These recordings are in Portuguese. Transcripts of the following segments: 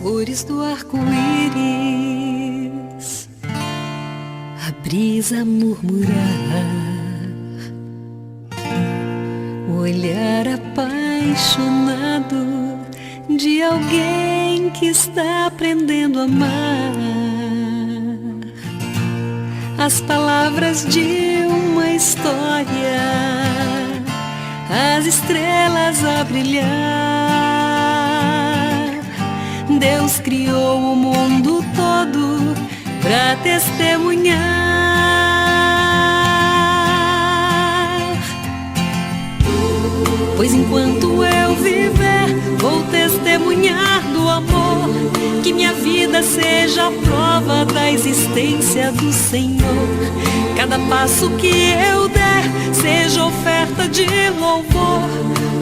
cores do arco-íris, a brisa murmurar, o olhar apaixonado de alguém que está aprendendo a amar, as palavras de uma história, as estrelas a brilhar. Deus criou o mundo todo pra testemunhar. Pois enquanto eu viver, vou testemunhar do amor, que minha vida seja a prova da existência do Senhor. Cada passo que eu der seja oferta de louvor,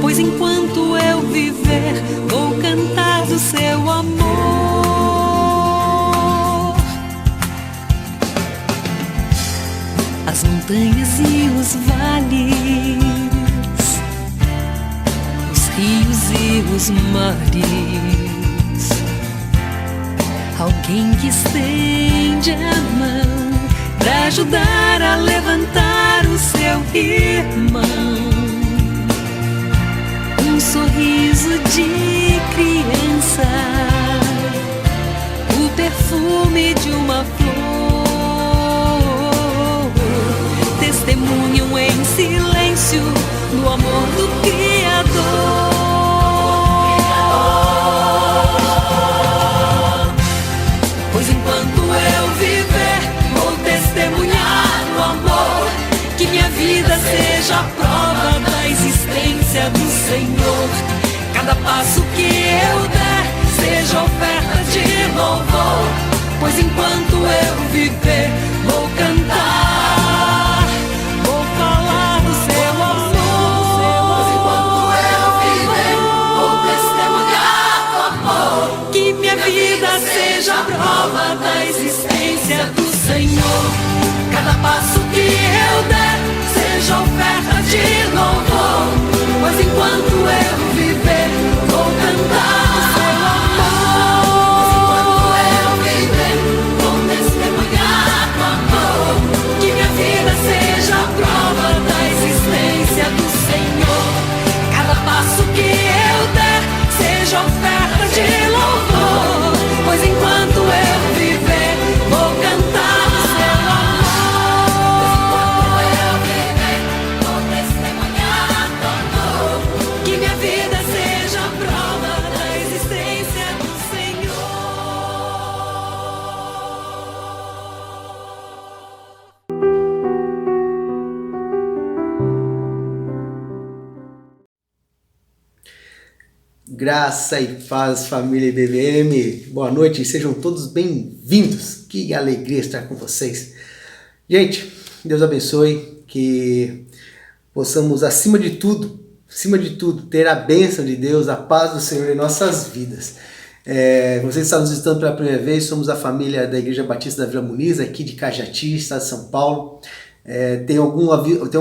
pois enquanto eu viver, vou cantar do seu amor. As montanhas e os vales, os rios e os mares, alguém que estende a mão pra ajudar a levantar o seu irmão. Um sorriso de criança, o perfume de uma flor, testemunham em silêncio do amor do Criador. Pois enquanto eu viver, vou testemunhar o amor, que minha vida seja a prova da existência do Senhor. Cada passo que eu der seja oferta de louvor, pois enquanto eu viver, vou cantar, vou falar do seu amor. Pois enquanto eu viver, vou testemunhar do amor, que minha vida seja a prova da existência do Senhor. Cada passo que eu der seja oferta de louvor, pois enquanto eu viver, vou cantar do seu amor. Pois enquanto eu viver, vou testemunhar do amor, que minha vida seja a prova da existência do Senhor. Cada passo que eu der seja oferta de louvor, pois enquanto eu viver, vou cantar do seu amor. Pois enquanto eu viver, vou testemunhar do amor, que minha vida seja a prova da existência do Senhor. Graça e paz, família BBM. Boa noite, sejam todos bem-vindos. Que alegria estar com vocês. Gente, Deus abençoe, que possamos, acima de tudo, ter a bênção de Deus, a paz do Senhor em nossas vidas. Vocês estão nos visitando pela primeira vez, somos a família da Igreja Batista da Vila Muniz, aqui de Cajati, estado de São Paulo. Tem um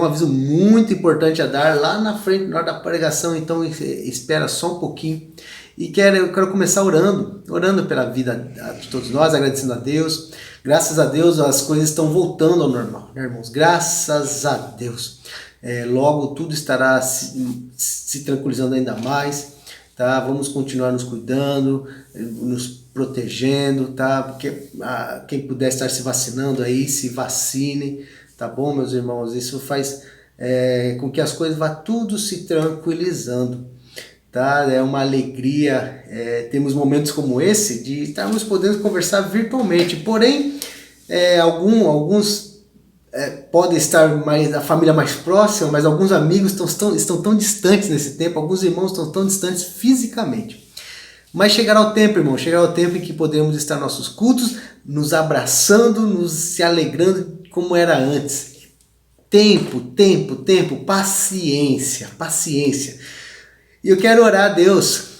aviso muito importante a dar lá na frente, na hora da pregação, então espera só um pouquinho. E eu quero começar orando pela vida de todos nós, agradecendo a Deus. Graças a Deus as coisas estão voltando ao normal, né, irmãos? Graças a Deus. Logo tudo estará se tranquilizando ainda mais, tá? Vamos continuar nos cuidando, nos protegendo, tá? Porque quem puder estar se vacinando aí, se vacine. Tá bom, meus irmãos? Isso faz com que as coisas vá tudo se tranquilizando, tá? É uma alegria, temos momentos como esse de estarmos podendo conversar virtualmente, porém, alguns podem estar a família mais próxima, mas alguns amigos estão tão distantes nesse tempo, alguns irmãos estão tão distantes fisicamente. Mas chegará o tempo, irmão, chegará o tempo em que podemos estar nos nossos cultos, nos abraçando, se alegrando, como era antes. Tempo, paciência. E eu quero orar a Deus,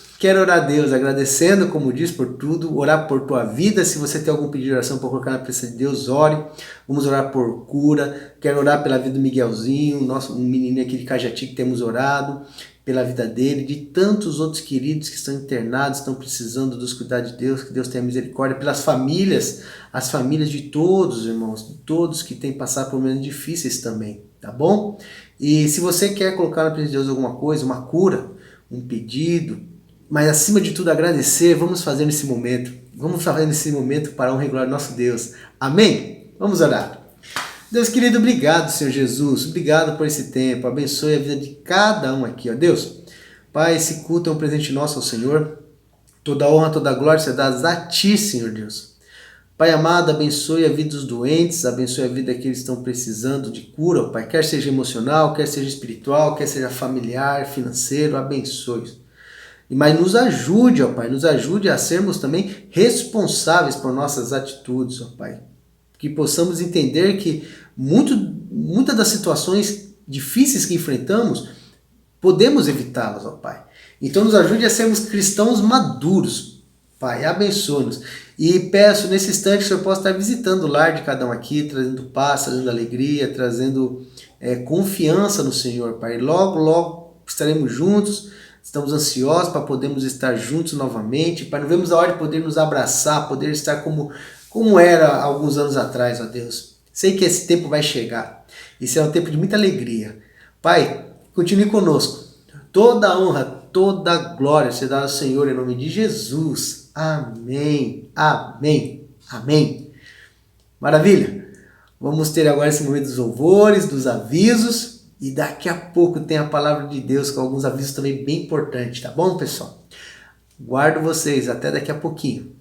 agradecendo, como diz, por tudo, orar por tua vida. Se você tem algum pedido de oração para colocar na presença de Deus, ore. Vamos orar por cura. Quero orar pela vida do Miguelzinho, um menino aqui de Cajati que temos orado. pela vida dele, de tantos outros queridos que estão internados, estão precisando dos cuidados de Deus, que Deus tenha misericórdia, pelas famílias, as famílias de todos, irmãos, de todos que têm passado por momentos difíceis também, tá bom? E se você quer colocar na presença de Deus alguma coisa, uma cura, um pedido, mas acima de tudo agradecer, vamos fazer nesse momento. Vamos fazer nesse momento para honrar e glória ao nosso Deus. Amém? Vamos orar. Deus querido, obrigado, Senhor Jesus. Obrigado por esse tempo. Abençoe a vida de cada um aqui, ó Deus. Pai, esse culto é um presente nosso ao Senhor. Toda honra, toda glória se dá a Ti, Senhor Deus. Pai amado, abençoe a vida dos doentes, abençoe a vida daqueles que estão precisando de cura, Pai. Quer seja emocional, quer seja espiritual, quer seja familiar, financeiro, abençoe. Mas nos ajude, ó Pai, nos ajude a sermos também responsáveis por nossas atitudes, ó Pai. Que possamos entender que muitas das situações difíceis que enfrentamos, podemos evitá-las, ó Pai. Então nos ajude a sermos cristãos maduros, Pai, abençoe-nos. E peço nesse instante que o Senhor possa estar visitando o lar de cada um aqui, trazendo paz, trazendo alegria, trazendo confiança no Senhor, Pai. Logo, logo estaremos juntos, estamos ansiosos para podermos estar juntos novamente, Pai. Não vemos a hora de poder nos abraçar, poder estar como era há alguns anos atrás, ó Deus. Sei que esse tempo vai chegar. Esse é um tempo de muita alegria. Pai, continue conosco. Toda a honra, toda a glória se dá ao Senhor em nome de Jesus. Amém, amém, amém. Maravilha. Vamos ter agora esse momento dos louvores, dos avisos. E daqui a pouco tem a palavra de Deus com alguns avisos também bem importantes, tá bom, pessoal? Guardo vocês. Até daqui a pouquinho.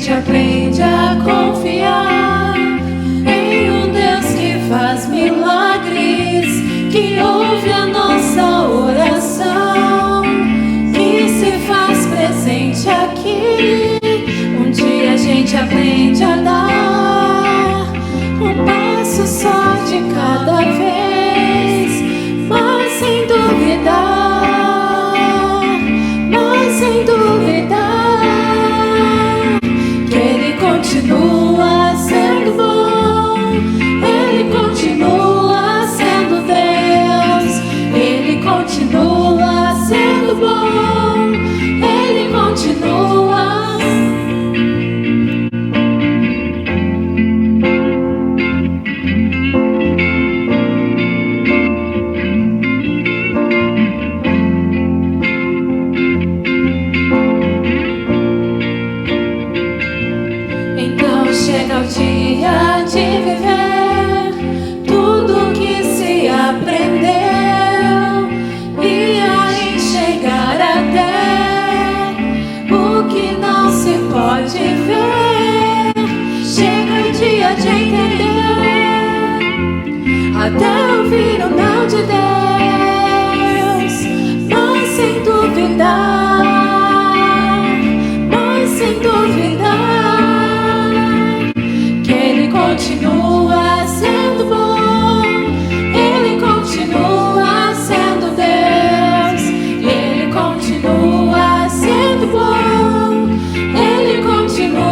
gente aprende a confiar em um Deus que faz milagres, que te ver. Chega o dia de entender, até ouvir o não de Deus. Mas sem duvidar, que Ele continua sendo bom, Ele continua sendo Deus, Ele continua sendo bom, Ele continua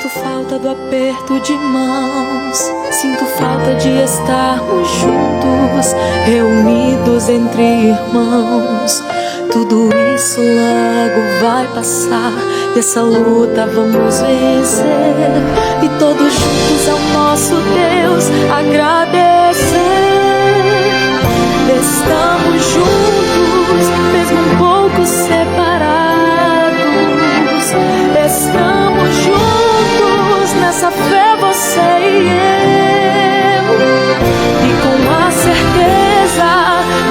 Sinto falta do aperto de mãos, sinto falta de estarmos juntos, reunidos entre irmãos. Tudo isso logo vai passar e essa luta vamos vencer. E todos juntos ao nosso Deus agradecer. Estamos juntos, mesmo um pouco separados. Estamos juntos nessa fé, você e eu. E com a certeza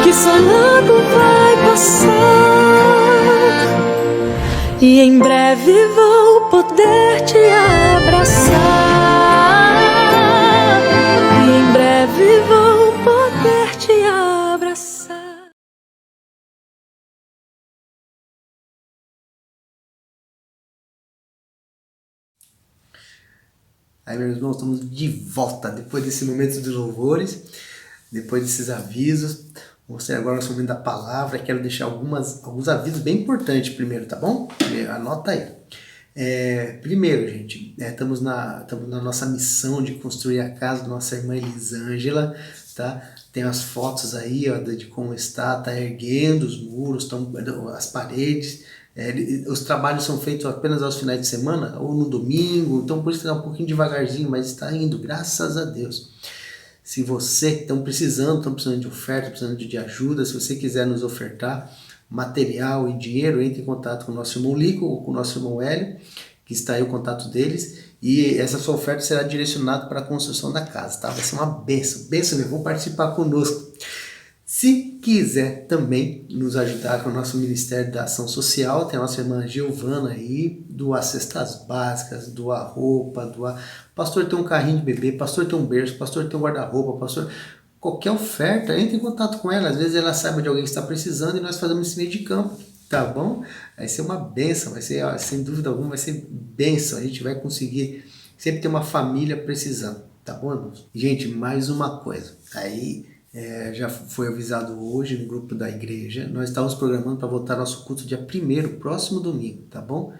que isso logo vai passar. E em breve vou poder te abraçar. E em breve vou poder te abraçar. Aí, meus irmãos, estamos de volta depois desse momento de louvores, depois desses avisos. Vou ser agora o momento da palavra. Quero deixar alguns avisos bem importantes primeiro, tá bom? Anota aí. Primeiro, gente, estamos na nossa missão de construir a casa da nossa irmã Elisângela, tá? Tem as fotos aí, ó, de como tá erguendo os muros, as paredes. Os trabalhos são feitos apenas aos finais de semana ou no domingo, então por isso está um pouquinho devagarzinho, mas está indo, graças a Deus. Se você estão precisando de oferta, precisando de ajuda, se você quiser nos ofertar material e dinheiro, entre em contato com o nosso irmão Lico ou com o nosso irmão Hélio, que está aí o contato deles, e essa sua oferta será direcionada para a construção da casa, tá? Vai ser uma bênção mesmo, vão participar conosco. Se quiser também nos ajudar com o nosso Ministério da Ação Social, tem a nossa irmã Giovana aí, doar cestas básicas, doar roupa, pastor tem um carrinho de bebê, pastor tem um berço, pastor tem um guarda-roupa, pastor... Qualquer oferta, entre em contato com ela, às vezes ela sabe de alguém que está precisando e nós fazemos esse meio de campo, tá bom? Vai ser uma bênção, vai ser, sem dúvida alguma, vai ser bênção, a gente vai conseguir sempre ter uma família precisando, tá bom, irmãos? Gente, mais uma coisa, aí... já foi avisado hoje no grupo da igreja, nós estávamos programando para voltar nosso culto dia 1º, próximo domingo, tá bom?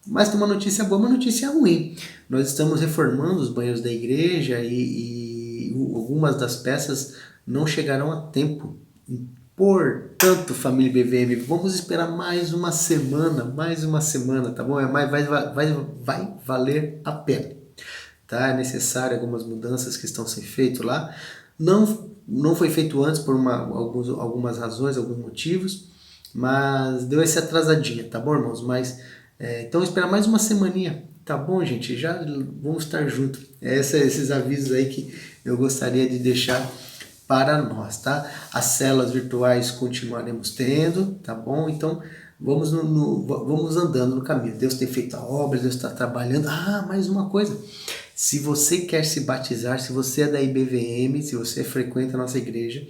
Mas tem uma notícia boa, uma notícia ruim. Nós estamos reformando os banheiros da igreja e algumas das peças não chegarão a tempo. Portanto, família BVM, vamos esperar mais uma semana, tá bom? Vai valer a pena, tá? É necessário algumas mudanças que estão sendo feitas lá. Não foi feito antes por algumas razões, alguns motivos, mas deu essa atrasadinha, tá bom, irmãos? Mas, então, esperar mais uma semaninha, tá bom, gente? Já vamos estar juntos. Esses avisos aí que eu gostaria de deixar para nós, tá? As células virtuais continuaremos tendo, tá bom? Então, vamos andando no caminho. Deus tem feito a obra, Deus está trabalhando. Mais uma coisa. Se você quer se batizar, se você é da IBVM, se você frequenta a nossa igreja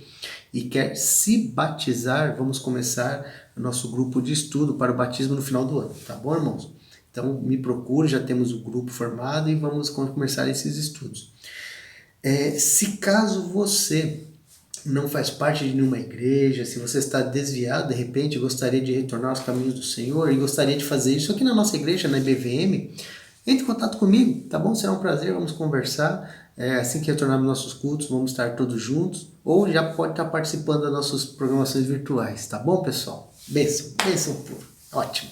e quer se batizar, vamos começar o nosso grupo de estudo para o batismo no final do ano, tá bom, irmãos? Então me procure, já temos o grupo formado e vamos começar esses estudos. Se caso você não faz parte de nenhuma igreja, se você está desviado, de repente gostaria de retornar aos caminhos do Senhor e gostaria de fazer isso aqui na nossa igreja, na IBVM, entre em contato comigo, tá bom? Será um prazer, vamos conversar. Assim que retornarmos nossos cultos, vamos estar todos juntos. Ou já pode estar participando das nossas programações virtuais, tá bom, pessoal? Bênção puro. Ótimo.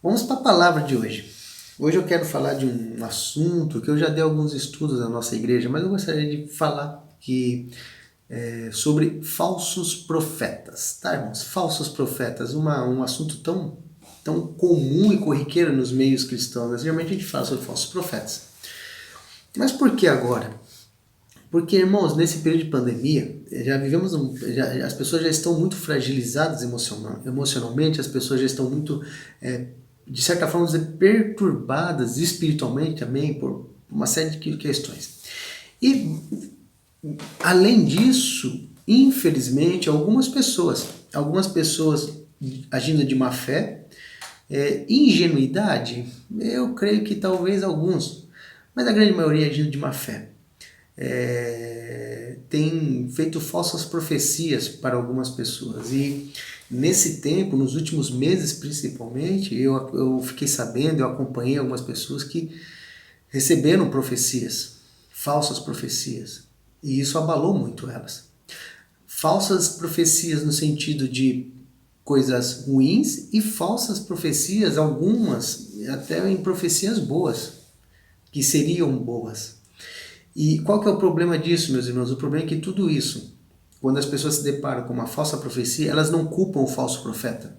Vamos para a palavra de hoje. Hoje eu quero falar de um assunto que eu já dei alguns estudos na nossa igreja, mas eu gostaria de falar sobre falsos profetas, tá, irmãos? Falsos profetas, um assunto tão comum e corriqueiro nos meios cristãos. Geralmente a gente fala sobre falsos profetas. Mas por que agora? Porque, irmãos, nesse período de pandemia, as pessoas já estão muito fragilizadas emocionalmente, as pessoas já estão muito, de certa forma, perturbadas espiritualmente também por uma série de questões. E, além disso, infelizmente, algumas pessoas agindo de má fé, ingenuidade, eu creio que talvez alguns, mas a grande maioria agindo de má fé, tem feito falsas profecias para algumas pessoas e Nesse tempo, nos últimos meses principalmente, eu fiquei sabendo, eu acompanhei algumas pessoas que receberam profecias, falsas profecias, e isso abalou muito elas. Falsas profecias no sentido de coisas ruins e falsas profecias, algumas até em profecias boas, que seriam boas. E qual que é o problema disso, meus irmãos? O problema é que tudo isso, quando as pessoas se deparam com uma falsa profecia, elas não culpam o falso profeta,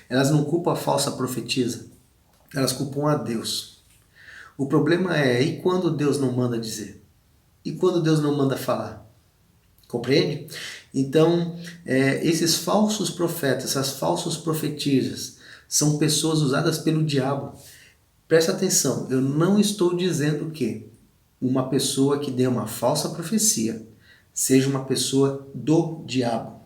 elas não culpam a falsa profetisa, elas culpam a Deus. O problema é, e quando Deus não manda dizer? E quando Deus não manda falar? Compreende? Então, esses falsos profetas, essas falsas profetisas, são pessoas usadas pelo diabo. Presta atenção, eu não estou dizendo que uma pessoa que dê uma falsa profecia seja uma pessoa do diabo.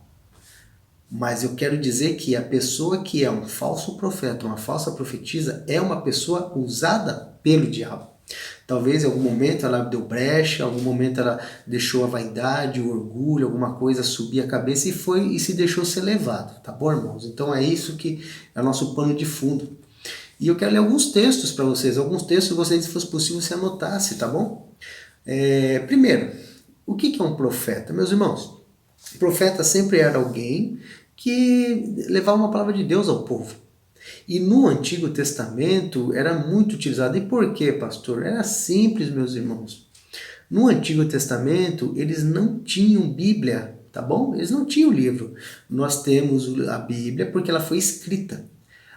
Mas eu quero dizer que a pessoa que é um falso profeta, uma falsa profetisa, é uma pessoa usada pelo diabo. Talvez em algum momento ela deu brecha, em algum momento ela deixou a vaidade, o orgulho, alguma coisa subir a cabeça e se deixou ser levado, tá bom, irmãos? Então é isso que é o nosso pano de fundo. E eu quero ler alguns textos para vocês, alguns textos que eu gostaria, se fosse possível, você anotasse, tá bom? Primeiro, o que é um profeta? Meus irmãos, profeta sempre era alguém que levava uma palavra de Deus ao povo. E no Antigo Testamento era muito utilizado. E por quê, pastor? Era simples, meus irmãos. No Antigo Testamento eles não tinham Bíblia, tá bom? Eles não tinham livro. Nós temos a Bíblia porque ela foi escrita.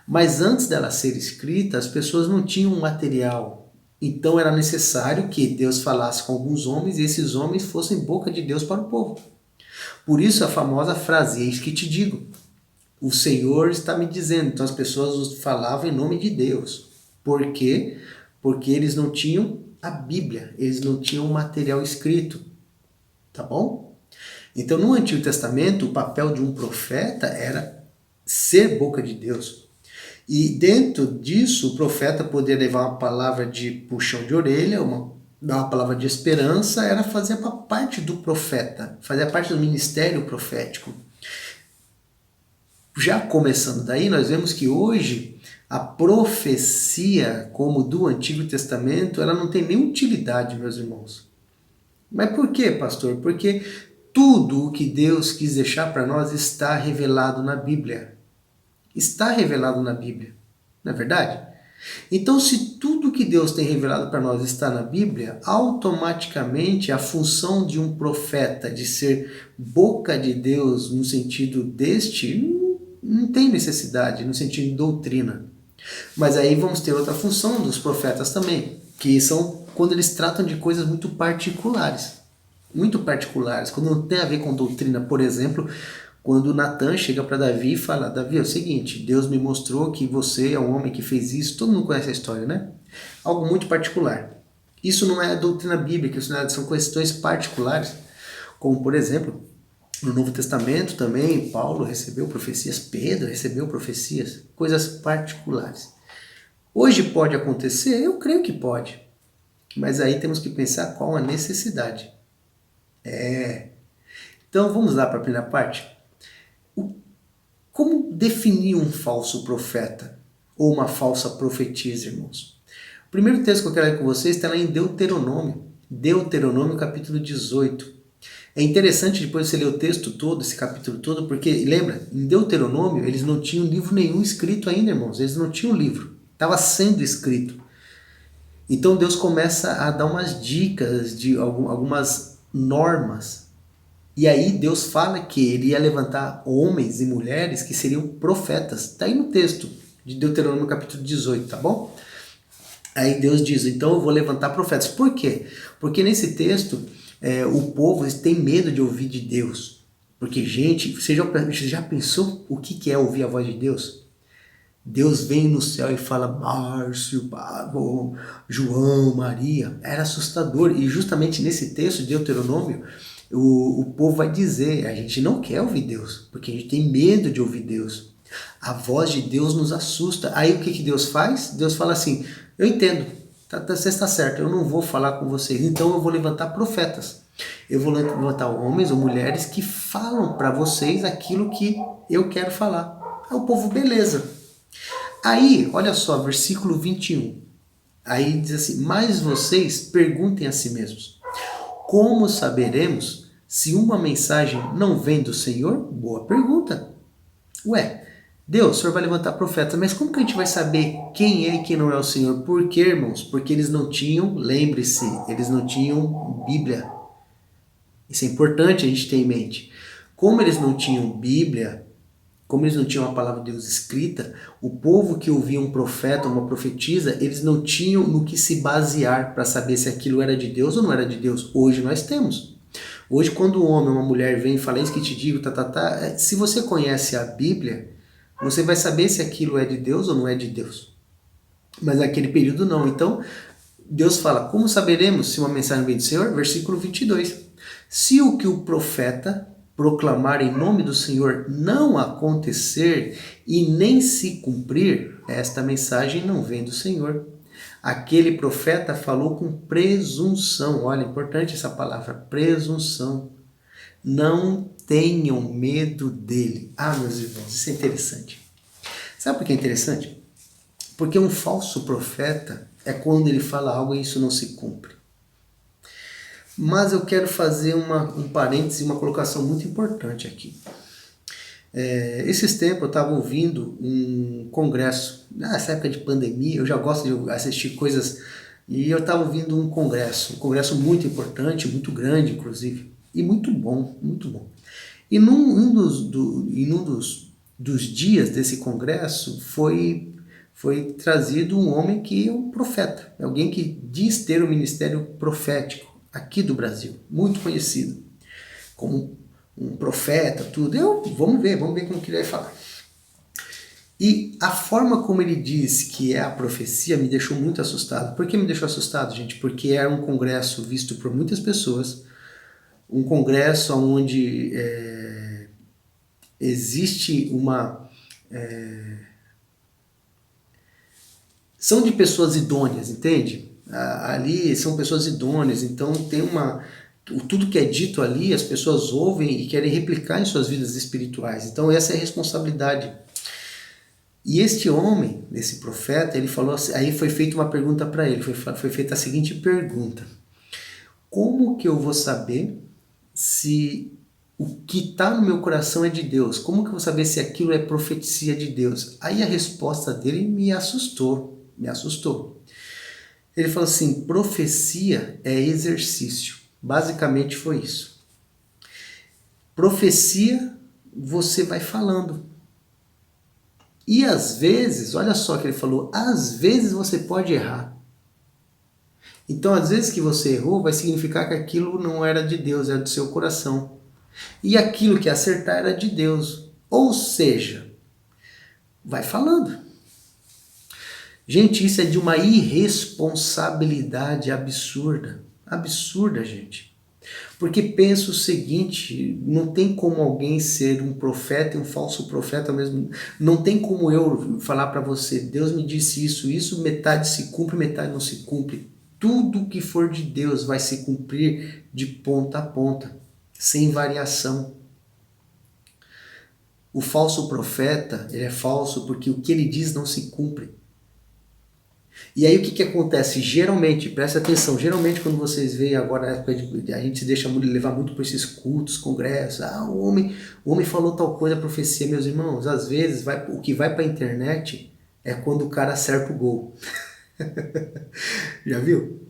Mas antes dela ser escrita, as pessoas não tinham material. Então era necessário que Deus falasse com alguns homens e esses homens fossem boca de Deus para o povo. Por isso a famosa frase, eis que te digo. O Senhor está me dizendo. Então as pessoas falavam em nome de Deus. Por quê? Porque eles não tinham a Bíblia, eles não tinham o material escrito. Tá bom? Então no Antigo Testamento o papel de um profeta era ser boca de Deus. E dentro disso o profeta poderia levar uma palavra de puxão de orelha, dar uma palavra de esperança, era fazer parte do profeta, fazer parte do ministério profético. Já começando daí, nós vemos que hoje a profecia, como do Antigo Testamento, ela não tem nenhuma utilidade, meus irmãos. Mas por quê, pastor? Porque tudo o que Deus quis deixar para nós está revelado na Bíblia. Está revelado na Bíblia, não é verdade? Então, se tudo que Deus tem revelado para nós está na Bíblia, automaticamente a função de um profeta de ser boca de Deus no sentido não tem necessidade, no sentido de doutrina. Mas aí vamos ter outra função dos profetas também, que são quando eles tratam de coisas muito particulares, quando não tem a ver com doutrina. Por exemplo, quando Natan chega para Davi e fala, Davi, é o seguinte, Deus me mostrou que você é um homem que fez isso, todo mundo conhece a história, né? Algo muito particular. Isso não é a doutrina bíblica, são questões particulares, como por exemplo, no Novo Testamento também, Paulo recebeu profecias, Pedro recebeu profecias, coisas particulares. Hoje pode acontecer? Eu creio que pode, mas aí temos que pensar qual a necessidade. Então vamos lá para a primeira parte. Como definir um falso profeta ou uma falsa profetisa, irmãos? O primeiro texto que eu quero ler com vocês está lá em Deuteronômio capítulo 18. É interessante depois você ler o texto todo, esse capítulo todo, porque lembra, em Deuteronômio eles não tinham livro nenhum escrito ainda, irmãos. Eles não tinham livro, estava sendo escrito. Então Deus começa a dar umas dicas de algumas normas. E aí Deus fala que ele ia levantar homens e mulheres que seriam profetas. Está aí no texto de Deuteronômio capítulo 18, tá bom? Aí Deus diz, então eu vou levantar profetas. Por quê? Porque nesse texto o povo tem medo de ouvir de Deus. Porque, gente, você já pensou o que é ouvir a voz de Deus? Deus vem no céu e fala, Márcio, João, Maria. Era assustador. E justamente nesse texto de Deuteronômio, o povo vai dizer, a gente não quer ouvir Deus, porque a gente tem medo de ouvir Deus. A voz de Deus nos assusta. Aí o que Deus faz? Deus fala assim, eu entendo, Você está certo, eu não vou falar com vocês. Então eu vou levantar profetas. Eu vou levantar homens ou mulheres que falam para vocês aquilo que eu quero falar. Aí o povo, beleza. Aí, olha só, versículo 21. Aí diz assim, mas vocês perguntem a si mesmos, como saberemos se uma mensagem não vem do Senhor? Boa pergunta. Ué, Deus, o Senhor vai levantar profetas, mas como que a gente vai saber quem é e quem não é o Senhor? Por quê, irmãos? Porque eles não tinham, lembre-se, eles não tinham Bíblia. Isso é importante a gente ter em mente. Como eles não tinham Bíblia, como eles não tinham a palavra de Deus escrita, o povo que ouvia um profeta, uma profetisa, eles não tinham no que se basear para saber se aquilo era de Deus ou não era de Deus. Hoje nós temos. Hoje, quando um homem ou uma mulher vem e fala isso que te digo, se você conhece a Bíblia, você vai saber se aquilo é de Deus ou não é de Deus. Mas naquele período não. Então, Deus fala, como saberemos se uma mensagem vem do Senhor? Versículo 22. Se o que o profeta proclamar em nome do Senhor não acontecer e nem se cumprir, esta mensagem não vem do Senhor. Aquele profeta falou com presunção. Olha, importante essa palavra, presunção. Não tenham medo dele. Ah, meus irmãos, isso é interessante. Sabe por que é interessante? Porque um falso profeta é quando ele fala algo e isso não se cumpre. Mas eu quero fazer um parêntese, uma colocação muito importante aqui. Esses tempos eu estava ouvindo um congresso, nessa época de pandemia, eu já gosto de assistir coisas, e eu estava ouvindo um congresso muito importante, muito grande inclusive, e muito bom, muito bom. E num dos dias desse congresso foi trazido um homem que é um profeta, alguém que diz ter um ministério profético aqui do Brasil, muito conhecido, como um profeta, tudo. Vamos ver como que ele vai falar. E a forma como ele diz que é a profecia me deixou muito assustado. Por que me deixou assustado, gente? Porque era um congresso visto por muitas pessoas, um congresso onde existe são de pessoas idôneas, entende? Ali são pessoas idôneas, então tem tudo que é dito ali, as pessoas ouvem e querem replicar em suas vidas espirituais. Então essa é a responsabilidade. E este homem, esse profeta, ele falou assim, aí foi feita uma pergunta para ele, foi feita a seguinte pergunta: como que eu vou saber se o que está no meu coração é de Deus? Como que eu vou saber se aquilo é profecia de Deus? Aí a resposta dele me assustou. Ele falou assim, profecia é exercício. Basicamente foi isso. Profecia, você vai falando. E às vezes, olha só o que ele falou, às vezes você pode errar. Então, às vezes que você errou, vai significar que aquilo não era de Deus, era do seu coração. E aquilo que acertar era de Deus. Ou seja, vai falando. Gente, isso é de uma irresponsabilidade absurda. Absurda, gente. Porque pensa o seguinte, não tem como alguém ser um profeta e um falso profeta mesmo. Não tem como eu falar para você, Deus me disse isso, metade se cumpre, metade não se cumpre. Tudo que for de Deus vai se cumprir de ponta a ponta, sem variação. O falso profeta, ele é falso porque o que ele diz não se cumpre. E aí o que acontece? Geralmente, presta atenção, geralmente quando vocês veem agora, a gente se deixa levar muito por esses cultos, congressos, o homem falou tal coisa, profecia, meus irmãos, às vezes o que vai para a internet é quando o cara acerta o gol. Já viu?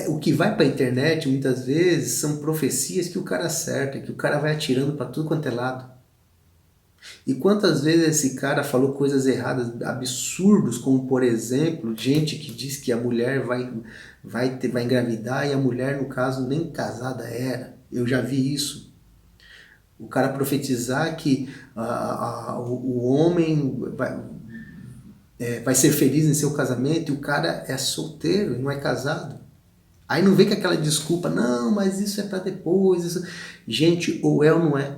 O que vai para a internet muitas vezes são profecias que o cara acerta, que o cara vai atirando para tudo quanto é lado. E quantas vezes esse cara falou coisas erradas, absurdos, como por exemplo, gente que diz que a mulher vai engravidar e a mulher, no caso, nem casada era. Eu já vi isso. O cara profetizar que o homem vai ser feliz em seu casamento e o cara é solteiro e não é casado. Aí não vem com aquela desculpa, não, mas isso é para depois. Isso... Gente, ou é ou não é.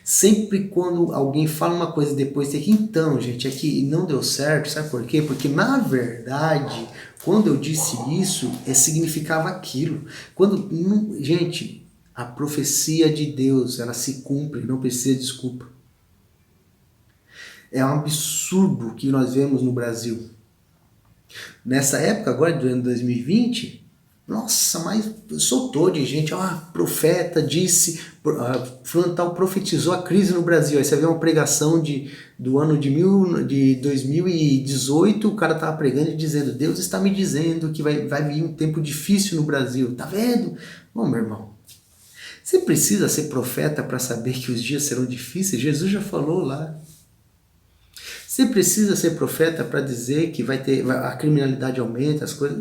Sempre quando alguém fala uma coisa e depois tem que, então, gente, é que não deu certo, sabe por quê? Porque na verdade, quando eu disse isso, significava aquilo. Gente, a profecia de Deus, ela se cumpre, não precisa de desculpa. É um absurdo que nós vemos no Brasil. Nessa época agora, do ano 2020, nossa, mas soltou de gente, profeta disse, fulano tal profetizou a crise no Brasil. Aí você vê uma pregação do ano de 2018, o cara estava pregando e dizendo, Deus está me dizendo que vai vir um tempo difícil no Brasil. Tá vendo? Bom, meu irmão, você precisa ser profeta para saber que os dias serão difíceis? Jesus já falou lá. Você precisa ser profeta para dizer que a criminalidade aumenta, as coisas.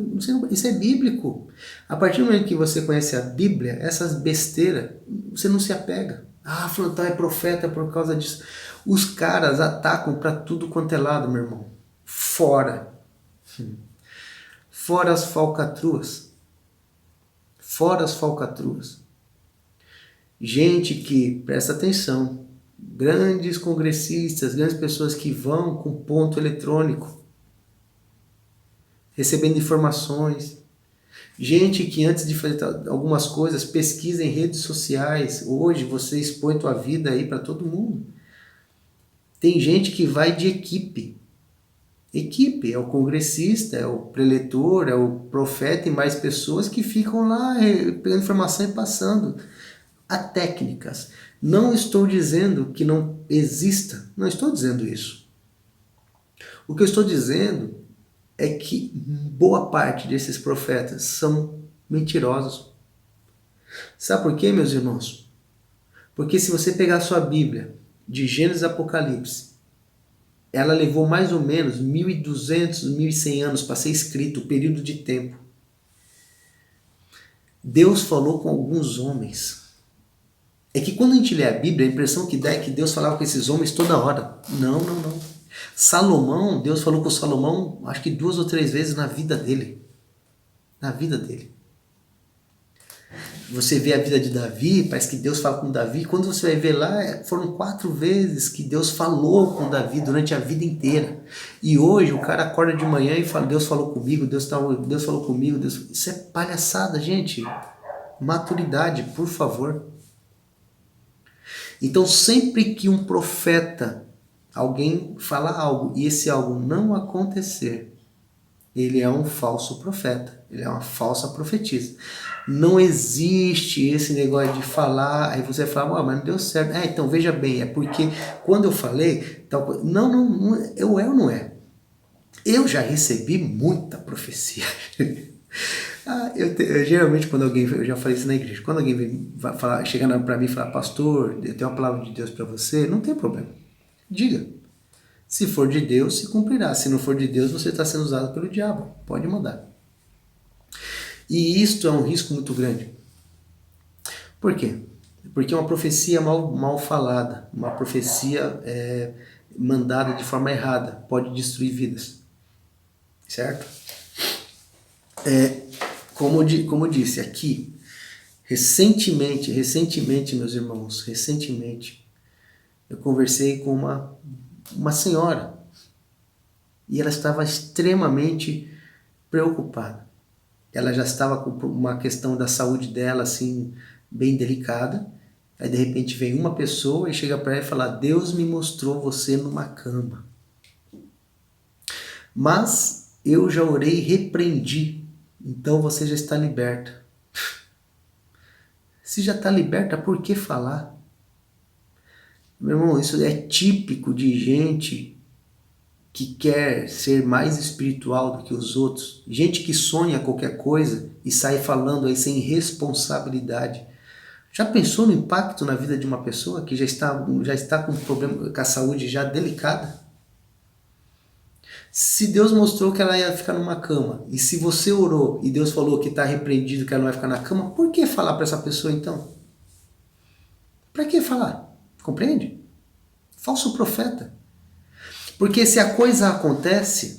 Isso é bíblico. A partir do momento que você conhece a Bíblia, essas besteiras, você não se apega. Fulano é profeta por causa disso. Os caras atacam para tudo quanto é lado, meu irmão. Fora. Fora as falcatruas. Fora as falcatruas. Gente que, presta atenção, grandes congressistas, grandes pessoas que vão com ponto eletrônico, recebendo informações. Gente que antes de fazer algumas coisas pesquisa em redes sociais. Hoje você expõe tua vida aí para todo mundo. Tem gente que vai de equipe. Equipe é o congressista, é o preletor, é o profeta e mais pessoas que ficam lá pegando informação e passando. Há técnicas. Não estou dizendo que não exista. Não estou dizendo isso. O que eu estou dizendo é que boa parte desses profetas são mentirosos. Sabe por quê, meus irmãos? Porque se você pegar a sua Bíblia, de Gênesis a Apocalipse, ela levou mais ou menos 1.200, 1.100 anos para ser escrito, o período de tempo. Deus falou com alguns homens. É que quando a gente lê a Bíblia, a impressão que dá é que Deus falava com esses homens toda hora. Não. Salomão, Deus falou com Salomão, acho que 2 ou 3 vezes na vida dele. Na vida dele. Você vê a vida de Davi, parece que Deus fala com Davi. Quando você vai ver lá, foram 4 vezes que Deus falou com Davi durante a vida inteira. E hoje o cara acorda de manhã e fala, Deus falou comigo, Deus falou comigo. Isso é palhaçada, gente. Maturidade, por favor. Então sempre que um profeta, alguém fala algo e esse algo não acontecer, ele é um falso profeta, ele é uma falsa profetisa. Não existe esse negócio de falar, aí você fala, mas não deu certo. Então veja bem, é porque quando eu falei, tal coisa. Não, é ou não é. Eu já recebi muita profecia. Geralmente quando alguém, eu já falei isso na igreja, quando alguém vem falar, chega para mim e fala, pastor, eu tenho uma palavra de Deus para você, não tem problema. Diga. Se for de Deus, se cumprirá. Se não for de Deus, você está sendo usado pelo diabo. Pode mandar. E isto é um risco muito grande. Por quê? Porque uma profecia mal falada, uma profecia mandada de forma errada, pode destruir vidas. Certo? Como eu disse aqui, recentemente, meus irmãos, eu conversei com uma senhora e ela estava extremamente preocupada. Ela já estava com uma questão da saúde dela assim bem delicada. Aí de repente vem uma pessoa e chega para ela e fala, Deus me mostrou você numa cama. Mas eu já orei e repreendi. Então você já está liberta. Se já está liberta, por que falar? Meu irmão, isso é típico de gente que quer ser mais espiritual do que os outros. Gente que sonha qualquer coisa e sai falando aí sem responsabilidade. Já pensou no impacto na vida de uma pessoa que já está com problema, com a saúde já delicada? Se Deus mostrou que ela ia ficar numa cama, e se você orou e Deus falou que está repreendido, que ela não vai ficar na cama, por que falar para essa pessoa então? Para que falar? Compreende? Falso profeta. Porque se a coisa acontece,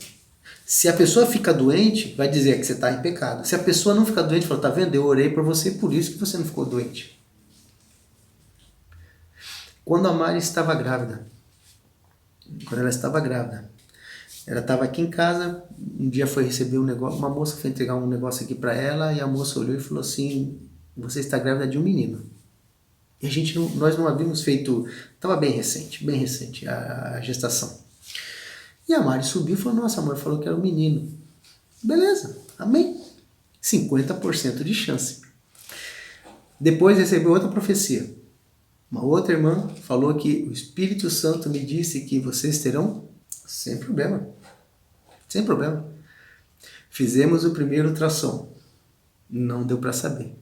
se a pessoa fica doente, vai dizer que você está em pecado. Se a pessoa não fica doente, fala, tá vendo? Eu orei por você, por isso que você não ficou doente. Quando a Mari estava grávida, ela estava aqui em casa, um dia foi receber um negócio, uma moça foi entregar um negócio aqui para ela, e a moça olhou e falou assim, você está grávida de um menino. E nós não havíamos feito, estava bem recente a gestação. E a Mari subiu e falou, nossa, amor, falou que era um menino. Beleza, amém. 50% de chance. Depois recebeu outra profecia. Uma outra irmã falou que o Espírito Santo me disse que vocês terão sem problema. Sem problema. Fizemos o primeiro ultrassom. Não deu para saber.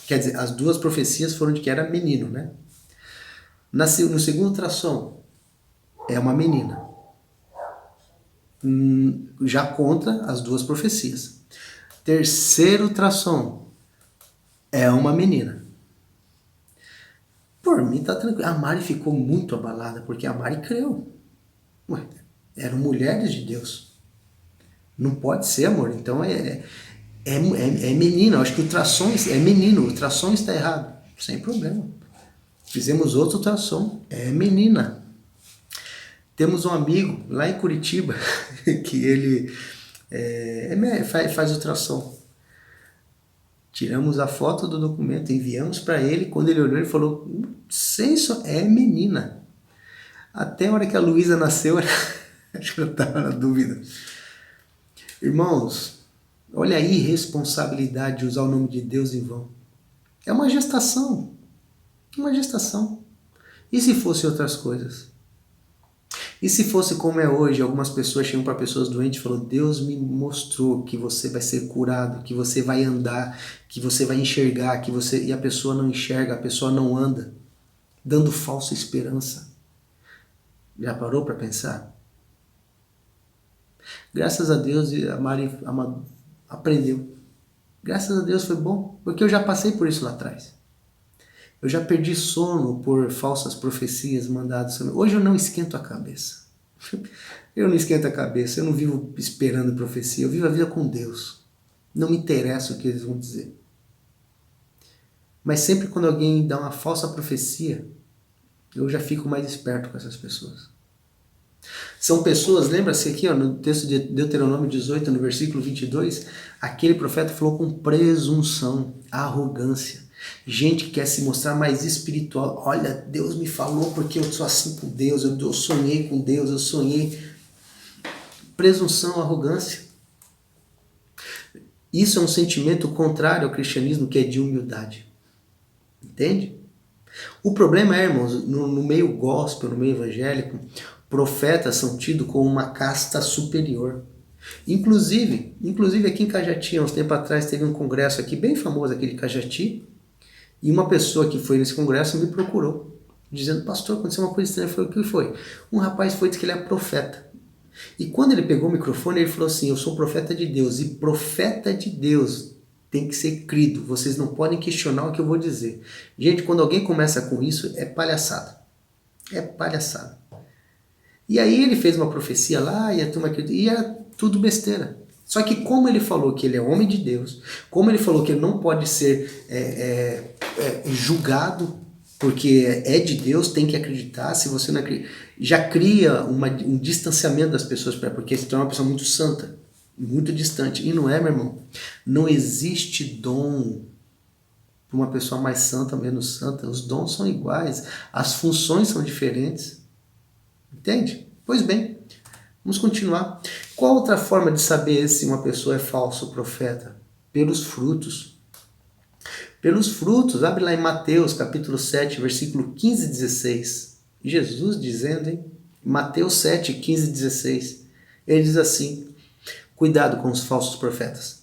Quer dizer, as duas profecias foram de que era menino, né? No segundo ultrassom, é uma menina. Já contra as duas profecias. Terceiro ultrassom, é uma menina. Por mim tá tranquilo. A Mari ficou muito abalada, porque a Mari creu. Ué, eram mulheres de Deus. Não pode ser, amor. Então é menina. Eu acho que o ultrassom é menino. O ultrassom está errado. Sem problema. Fizemos outro ultrassom. É menina. Temos um amigo lá em Curitiba que ele faz ultrassom. Tiramos a foto do documento, enviamos para ele. Quando ele olhou, ele falou: Senso, é menina. Até a hora que a Luísa nasceu, acho que eu estava na dúvida. Irmãos, olha a irresponsabilidade de usar o nome de Deus em vão. É uma gestação. Uma gestação. E se fosse outras coisas? E se fosse como é hoje, algumas pessoas chegam para pessoas doentes e falam: Deus me mostrou que você vai ser curado, que você vai andar, que você vai enxergar, e a pessoa não enxerga, a pessoa não anda, dando falsa esperança. Já parou para pensar? Graças a Deus a Mari aprendeu. Graças a Deus foi bom, porque eu já passei por isso lá atrás. Eu já perdi sono por falsas profecias mandadas sobre mim. Hoje eu não esquento a cabeça. Eu não esquento a cabeça, eu não vivo esperando profecia, eu vivo a vida com Deus. Não me interessa o que eles vão dizer. Mas sempre quando alguém dá uma falsa profecia, eu já fico mais esperto com essas pessoas. São pessoas, lembra-se aqui no texto de Deuteronômio 18, no versículo 22, aquele profeta falou com presunção, arrogância. Gente que quer se mostrar mais espiritual. Olha, Deus me falou porque eu sou assim com Deus, eu sonhei com Deus, eu sonhei. Presunção, arrogância. Isso é um sentimento contrário ao cristianismo, que é de humildade. Entende? O problema é, irmãos, no meio gospel, no meio evangélico, profetas são tidos como uma casta superior. Inclusive aqui em Cajati, há uns tempos atrás, teve um congresso aqui, bem famoso aqui de Cajati, e uma pessoa que foi nesse congresso me procurou, dizendo: pastor, aconteceu uma coisa estranha. Eu falei: o que foi? Um rapaz foi dizer que ele é profeta. E quando ele pegou o microfone, ele falou assim: eu sou profeta de Deus, e profeta de Deus tem que ser crido, vocês não podem questionar o que eu vou dizer. Gente, quando alguém começa com isso, é palhaçada. É palhaçada. E aí ele fez uma profecia lá, e a turma acreditou, e era tudo besteira. Só que como ele falou que ele é homem de Deus, como ele falou que ele não pode ser julgado, porque é de Deus, tem que acreditar, se você não acredita, já cria um distanciamento das pessoas, porque se torna uma pessoa muito santa, muito distante. E não é, meu irmão. Não existe dom para uma pessoa mais santa, menos santa. Os dons são iguais, as funções são diferentes. Entende? Pois bem, vamos continuar. Qual outra forma de saber se uma pessoa é falso profeta? Pelos frutos. Pelos frutos. Abre lá em Mateus capítulo 7, versículo 15 e 16. Jesus dizendo, hein? Mateus 7, 15 e 16. Ele diz assim: cuidado com os falsos profetas.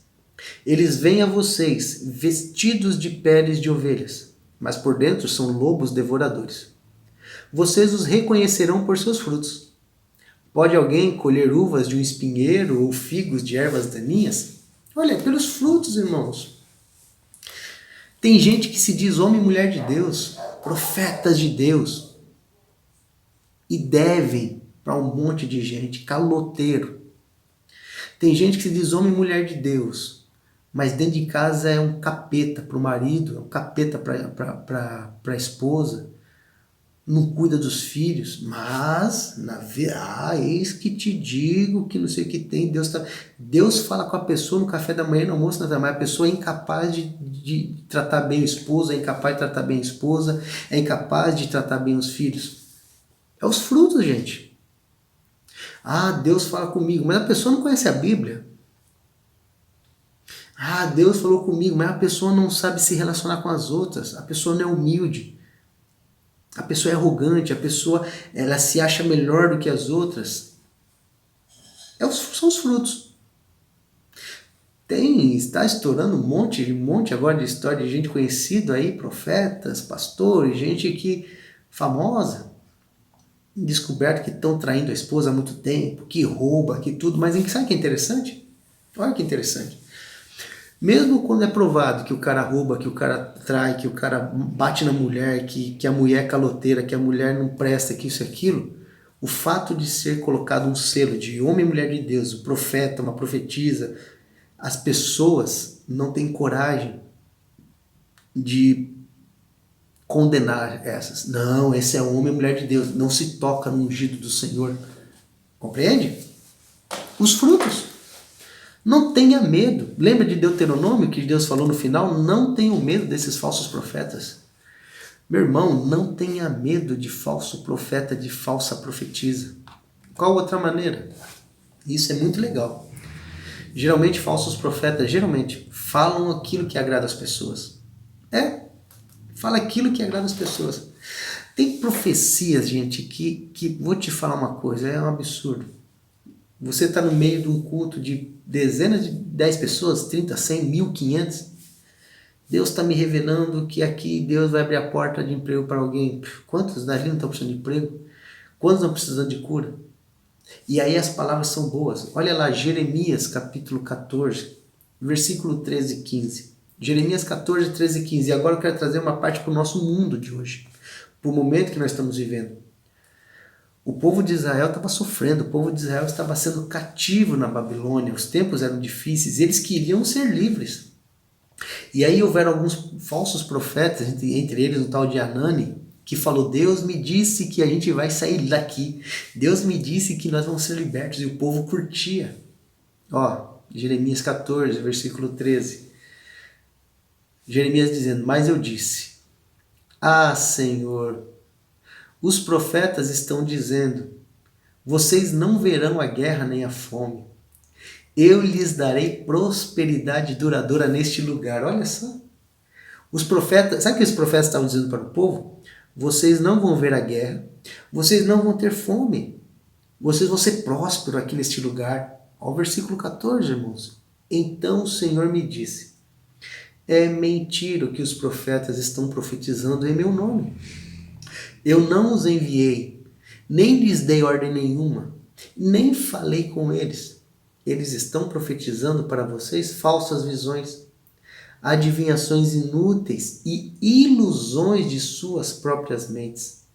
Eles vêm a vocês vestidos de peles de ovelhas, mas por dentro são lobos devoradores. Vocês os reconhecerão por seus frutos. Pode alguém colher uvas de um espinheiro ou figos de ervas daninhas? Olha, pelos frutos, irmãos. Tem gente que se diz homem e mulher de Deus, profetas de Deus, e devem para um monte de gente, caloteiro. Tem gente que se diz homem e mulher de Deus, mas dentro de casa é um capeta para o marido, é um capeta para a esposa. não cuida dos filhos, mas eis que te digo que não sei o que tem. Deus fala com a pessoa no café da manhã, no almoço, mas a pessoa é incapaz de tratar bem o esposo, é incapaz de tratar bem a esposa, é incapaz de tratar bem os filhos. É os frutos, gente. Deus fala comigo, mas a pessoa não conhece a Bíblia. Deus falou comigo, mas a pessoa não sabe se relacionar com as outras, a pessoa não é humilde. A pessoa é arrogante, a pessoa ela se acha melhor do que as outras. São os frutos. Está estourando um monte agora de história de gente conhecida aí, profetas, pastores, gente famosa, descoberto que estão traindo a esposa há muito tempo, que rouba, que tudo, mas sabe o que é interessante? Olha que interessante. Mesmo quando é provado que o cara rouba, que o cara trai, que o cara bate na mulher, que a mulher é caloteira, que a mulher não presta, que isso e aquilo, o fato de ser colocado um selo de homem e mulher de Deus, o profeta, uma profetisa, as pessoas não têm coragem de condenar essas. Não, esse é homem e mulher de Deus, não se toca no ungido do Senhor. Compreende? Os frutos. Não tenha medo. Lembra de Deuteronômio que Deus falou no final? Não tenham medo desses falsos profetas. Meu irmão, não tenha medo de falso profeta, de falsa profetisa. Qual outra maneira? Isso é muito legal. Geralmente falsos profetas, falam aquilo que agrada as pessoas. Fala aquilo que agrada as pessoas. Tem profecias, gente, que vou te falar uma coisa, é um absurdo. Você está no meio de um culto de dezenas de 10 pessoas, 30, 100, 1.500. Deus está me revelando que aqui Deus vai abrir a porta de emprego para alguém. Quantos dali não estão precisando de emprego? Quantos não precisando de cura? E aí as palavras são boas. Olha lá, Jeremias capítulo 14, versículo 13 e 15. Jeremias 14, 13 e 15. E agora eu quero trazer uma parte para o nosso mundo de hoje, para o momento que nós estamos vivendo. O povo de Israel estava sofrendo, o povo de Israel estava sendo cativo na Babilônia, os tempos eram difíceis, eles queriam ser livres. E aí houveram alguns falsos profetas, entre eles o tal de Anani, que falou, Deus me disse que a gente vai sair daqui, Deus me disse que nós vamos ser libertos, e o povo curtia. Jeremias 14, versículo 13. Jeremias dizendo, mas eu disse, Senhor, os profetas estão dizendo, vocês não verão a guerra nem a fome. Eu lhes darei prosperidade duradoura neste lugar. Olha só. Os profetas, sabe o que os profetas estavam dizendo para o povo? Vocês não vão ver a guerra, vocês não vão ter fome, vocês vão ser prósperos aqui neste lugar. Olha o versículo 14, irmãos. Então o Senhor me disse, é mentira o que os profetas estão profetizando em meu nome. Eu não os enviei, nem lhes dei ordem nenhuma, nem falei com eles. Eles estão profetizando para vocês falsas visões, adivinhações inúteis e ilusões de suas próprias mentes.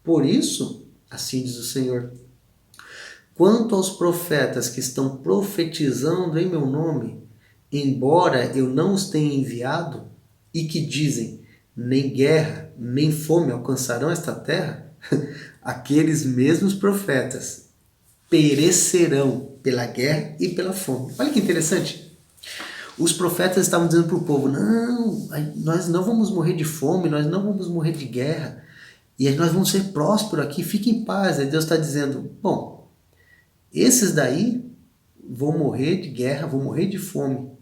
Por isso, assim diz o Senhor, quanto aos profetas que estão profetizando em meu nome, embora eu não os tenha enviado, e que dizem, nem guerra, nem fome alcançarão esta terra, aqueles mesmos profetas perecerão pela guerra e pela fome. Olha que interessante. Os profetas estavam dizendo para o povo, não, nós não vamos morrer de fome, nós não vamos morrer de guerra, e nós vamos ser prósperos aqui, fiquem em paz. Aí Deus está dizendo, bom, esses daí vão morrer de guerra, vão morrer de fome.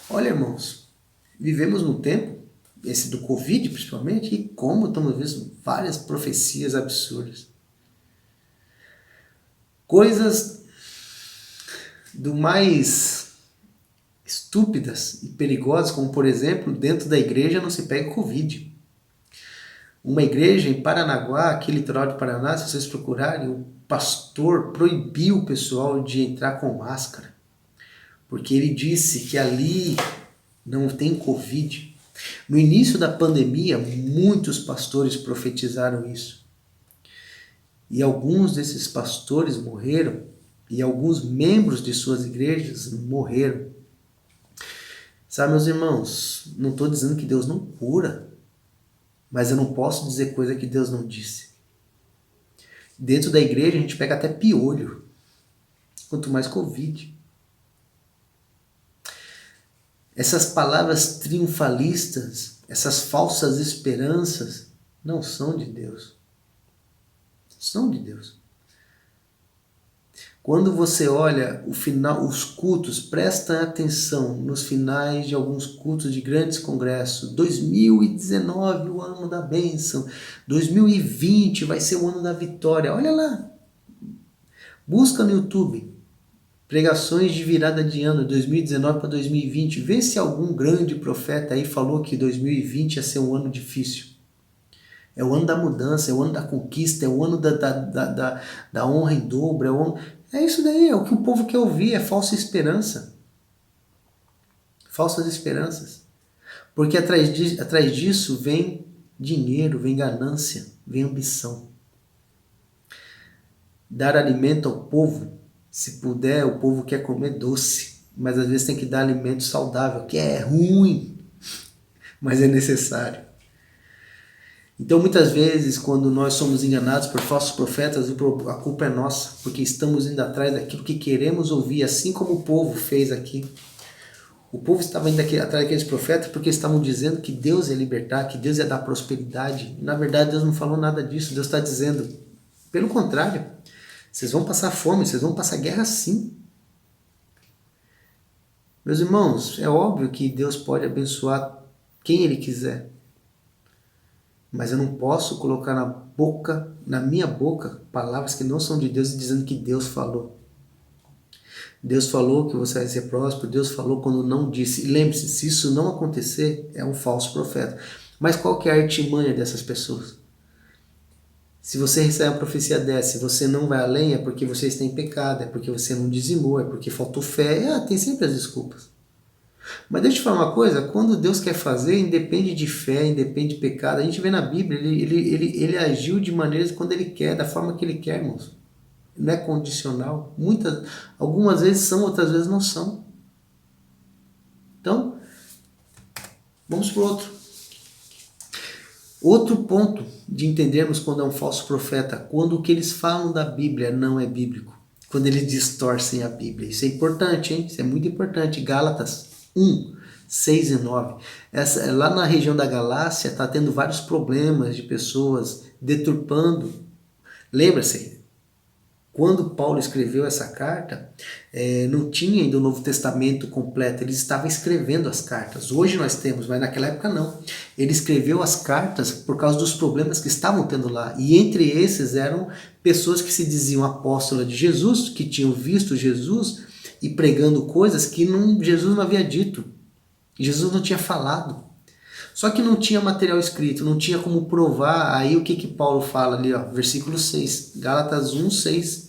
Olha, irmãos, vivemos num tempo, esse do Covid principalmente, e como estamos vendo várias profecias absurdas. Coisas do mais estúpidas e perigosas, como por exemplo, dentro da igreja não se pega Covid. Uma igreja em Paranaguá, aqui litoral de Paraná, se vocês procurarem, o pastor proibiu o pessoal de entrar com máscara, porque ele disse que ali não tem Covid. No início da pandemia, muitos pastores profetizaram isso. E alguns desses pastores morreram, e alguns membros de suas igrejas morreram. Sabe, meus irmãos, não estou dizendo que Deus não cura. mas eu não posso dizer coisa que Deus não disse. Dentro da igreja a gente pega até piolho, quanto mais Covid. Essas palavras triunfalistas, essas falsas esperanças, não são de Deus. São de Deus. Quando você olha o final, os cultos, presta atenção nos finais de alguns cultos de grandes congressos. 2019, o ano da bênção. 2020 vai ser o ano da vitória. Olha lá. Busca no YouTube. Pregações de virada de ano, 2019 para 2020. Vê se algum grande profeta aí falou que 2020 ia ser um ano difícil. É o ano da mudança, é o ano da conquista, é o ano da honra em dobro. É isso daí, é o que o povo quer ouvir, é falsa esperança. Falsas esperanças. Porque atrás disso vem dinheiro, vem ganância, vem ambição. Dar alimento ao povo, se puder, o povo quer comer doce, mas às vezes tem que dar alimento saudável, que é ruim, mas é necessário. Então muitas vezes quando nós somos enganados por falsos profetas, a culpa é nossa, porque estamos indo atrás daquilo que queremos ouvir, assim como o povo fez aqui. O povo estava indo atrás daqueles profetas porque estavam dizendo que Deus ia libertar, que Deus ia dar prosperidade. Na verdade Deus não falou nada disso, Deus está dizendo, pelo contrário, vocês vão passar fome, vocês vão passar guerra sim. Meus irmãos, é óbvio que Deus pode abençoar quem Ele quiser. Mas eu não posso colocar na minha boca, palavras que não são de Deus e dizendo que Deus falou. Deus falou que você vai ser próspero, Deus falou quando não disse. E lembre-se, se isso não acontecer, é um falso profeta. Mas qual que é a artimanha dessas pessoas? Se você recebe uma profecia dessa e você não vai além, é porque você está em pecado, é porque você não dizimou, é porque faltou fé. Tem sempre as desculpas. Mas deixa eu te falar uma coisa, quando Deus quer fazer, independe de fé, independe de pecado. A gente vê na Bíblia, ele agiu de maneiras quando Ele quer, da forma que Ele quer, irmãos. Não é condicional. Algumas vezes são, outras vezes não são. Então, vamos para o outro. Outro ponto de entendermos quando é um falso profeta, quando o que eles falam da Bíblia não é bíblico. Quando eles distorcem a Bíblia. Isso é importante, hein? Isso é muito importante. Gálatas 1, 6 e 9. Lá na região da Galácia está tendo vários problemas de pessoas deturpando. Lembra-se, quando Paulo escreveu essa carta, não tinha ainda o Novo Testamento completo, eles estavam escrevendo as cartas. Hoje nós temos, mas naquela época não. Ele escreveu as cartas por causa dos problemas que estavam tendo lá. E entre esses eram pessoas que se diziam apóstolas de Jesus, que tinham visto Jesus e pregando coisas que Jesus não havia dito. Jesus não tinha falado. Só que não tinha material escrito, não tinha como provar. Aí o que Paulo fala ali, versículo 6, Gálatas 1, 6.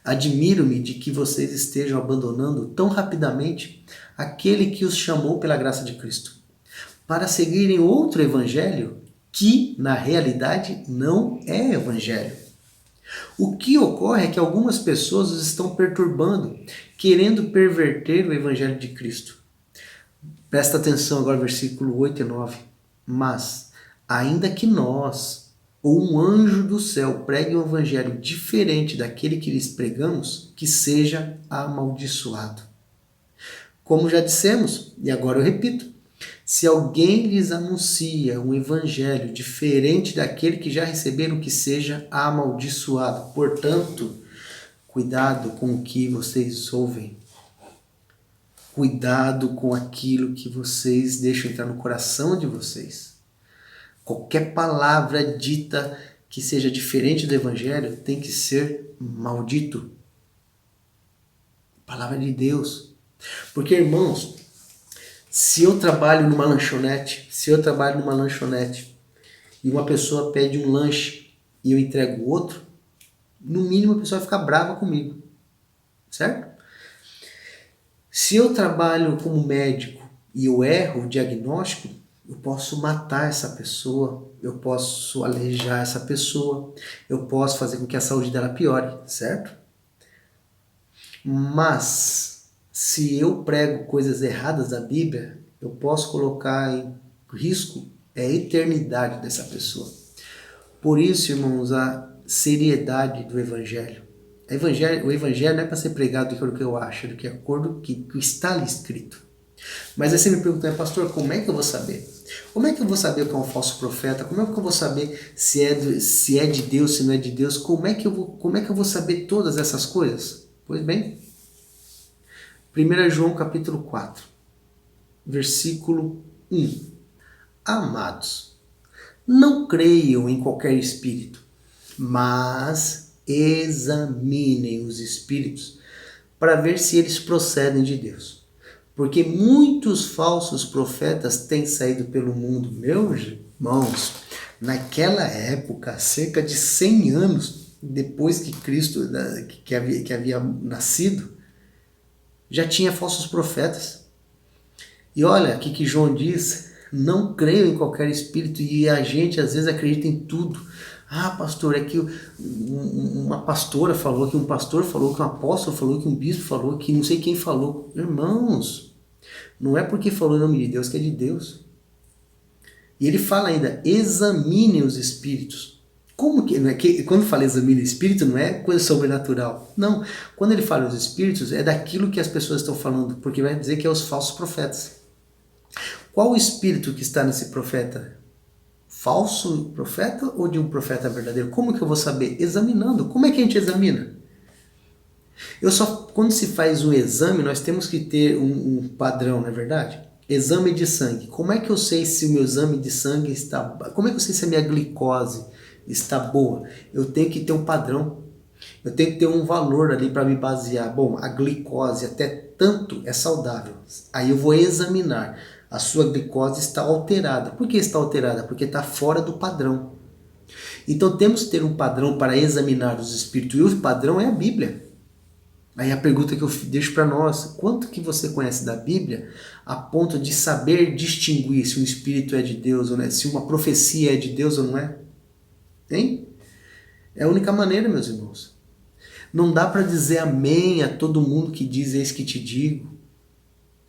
Admiro-me de que vocês estejam abandonando tão rapidamente aquele que os chamou pela graça de Cristo, para seguirem outro evangelho que, na realidade, não é evangelho. O que ocorre é que algumas pessoas os estão perturbando, querendo perverter o evangelho de Cristo. Presta atenção agora, versículo 8 e 9. Mas, ainda que nós, ou um anjo do céu, pregue um evangelho diferente daquele que lhes pregamos, que seja amaldiçoado. Como já dissemos, e agora eu repito, se alguém lhes anuncia um evangelho diferente daquele que já receberam, que seja amaldiçoado. Portanto, cuidado com o que vocês ouvem. Cuidado com aquilo que vocês deixam entrar no coração de vocês. Qualquer palavra dita que seja diferente do evangelho tem que ser maldito. Palavra de Deus. Porque, irmãos, se eu trabalho numa lanchonete e uma pessoa pede um lanche e eu entrego outro, no mínimo a pessoa vai ficar brava comigo. Certo? Se eu trabalho como médico e eu erro o diagnóstico, eu posso matar essa pessoa, eu posso aleijar essa pessoa, eu posso fazer com que a saúde dela piore, certo? Mas, se eu prego coisas erradas da Bíblia, eu posso colocar em risco é a eternidade dessa pessoa. Por isso, irmãos, a seriedade do Evangelho. O Evangelho não é para ser pregado de acordo com o que eu acho, de acordo com o que está ali escrito. Mas aí você me pergunta, pastor, como é que eu vou saber? Como é que eu vou saber o que é um falso profeta? Como é que eu vou saber se é de Deus, se não é de Deus? Como é que eu vou saber todas essas coisas? Pois bem, 1 João capítulo 4, versículo 1. Amados, não creiam em qualquer espírito, mas examinem os espíritos para ver se eles procedem de Deus. Porque muitos falsos profetas têm saído pelo mundo. Meus irmãos, naquela época, cerca de 100 anos depois que Cristo que havia nascido, já tinha falsos profetas. E olha o que João diz: não creio em qualquer espírito. E a gente às vezes acredita em tudo. Ah, pastor, é que uma pastora falou, que um pastor falou, que um apóstolo falou, que um bispo falou, que não sei quem falou. Irmãos, não é porque falou em nome de Deus que é de Deus. E ele fala ainda, examinem os espíritos. Como que, não é que quando fala examine o espírito, não é coisa sobrenatural. Não, quando ele fala os espíritos, é daquilo que as pessoas estão falando, porque vai dizer que é os falsos profetas. Qual o espírito que está nesse profeta? Falso profeta ou de um profeta verdadeiro? Como que eu vou saber? Examinando. Como é que a gente examina? Quando se faz um exame, nós temos que ter um padrão, não é verdade? Exame de sangue. Como é que eu sei se o meu exame de sangue está... Como é que eu sei se a minha glicose está boa? Eu tenho que ter um padrão. Eu tenho que ter um valor ali para me basear. Bom, a glicose até tanto é saudável. Aí eu vou examinar. A sua glicose está alterada. Por que está alterada? Porque está fora do padrão. Então temos que ter um padrão para examinar os espíritos. E o padrão é a Bíblia. Aí a pergunta que eu deixo para nós: quanto que você conhece da Bíblia a ponto de saber distinguir se um espírito é de Deus ou não é? Se uma profecia é de Deus ou não é? Hein? É a única maneira, meus irmãos. Não dá para dizer amém a todo mundo que diz eis que te digo.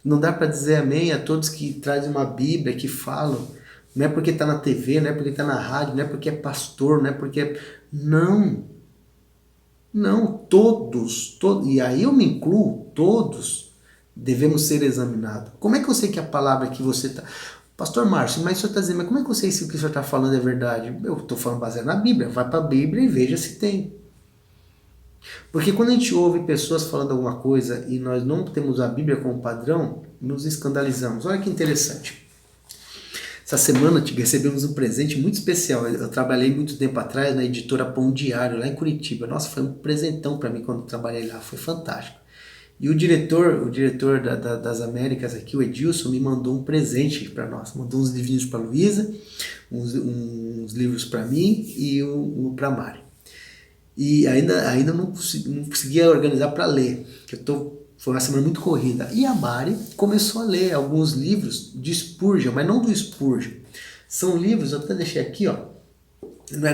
Não dá para dizer amém a todos que trazem uma Bíblia, que falam. Não é porque está na TV, não é porque está na rádio, não é porque é pastor, não é porque... Não, todos, e aí eu me incluo, todos devemos ser examinados. Como é que eu sei que a palavra que você está... Pastor Márcio, mas o senhor está dizendo, mas como é que eu sei se o que o senhor está falando é verdade? Eu estou falando baseado na Bíblia. Vai para a Bíblia e veja se tem. Porque quando a gente ouve pessoas falando alguma coisa e nós não temos a Bíblia como padrão, nos escandalizamos. Olha que interessante. Essa semana recebemos um presente muito especial. Eu trabalhei muito tempo atrás na editora Pão Diário, lá em Curitiba. Nossa, foi um presentão para mim quando eu trabalhei lá. Foi fantástico. E o diretor das Américas aqui, o Edilson, me mandou um presente para nós. Mandou uns livrinhos para a Luísa, uns livros para mim e um para a Mari. E ainda não conseguia organizar para ler, foi uma semana muito corrida. E a Mari começou a ler alguns livros de Spurgeon, mas não do Spurgeon. São livros, eu até deixei aqui, ó. Não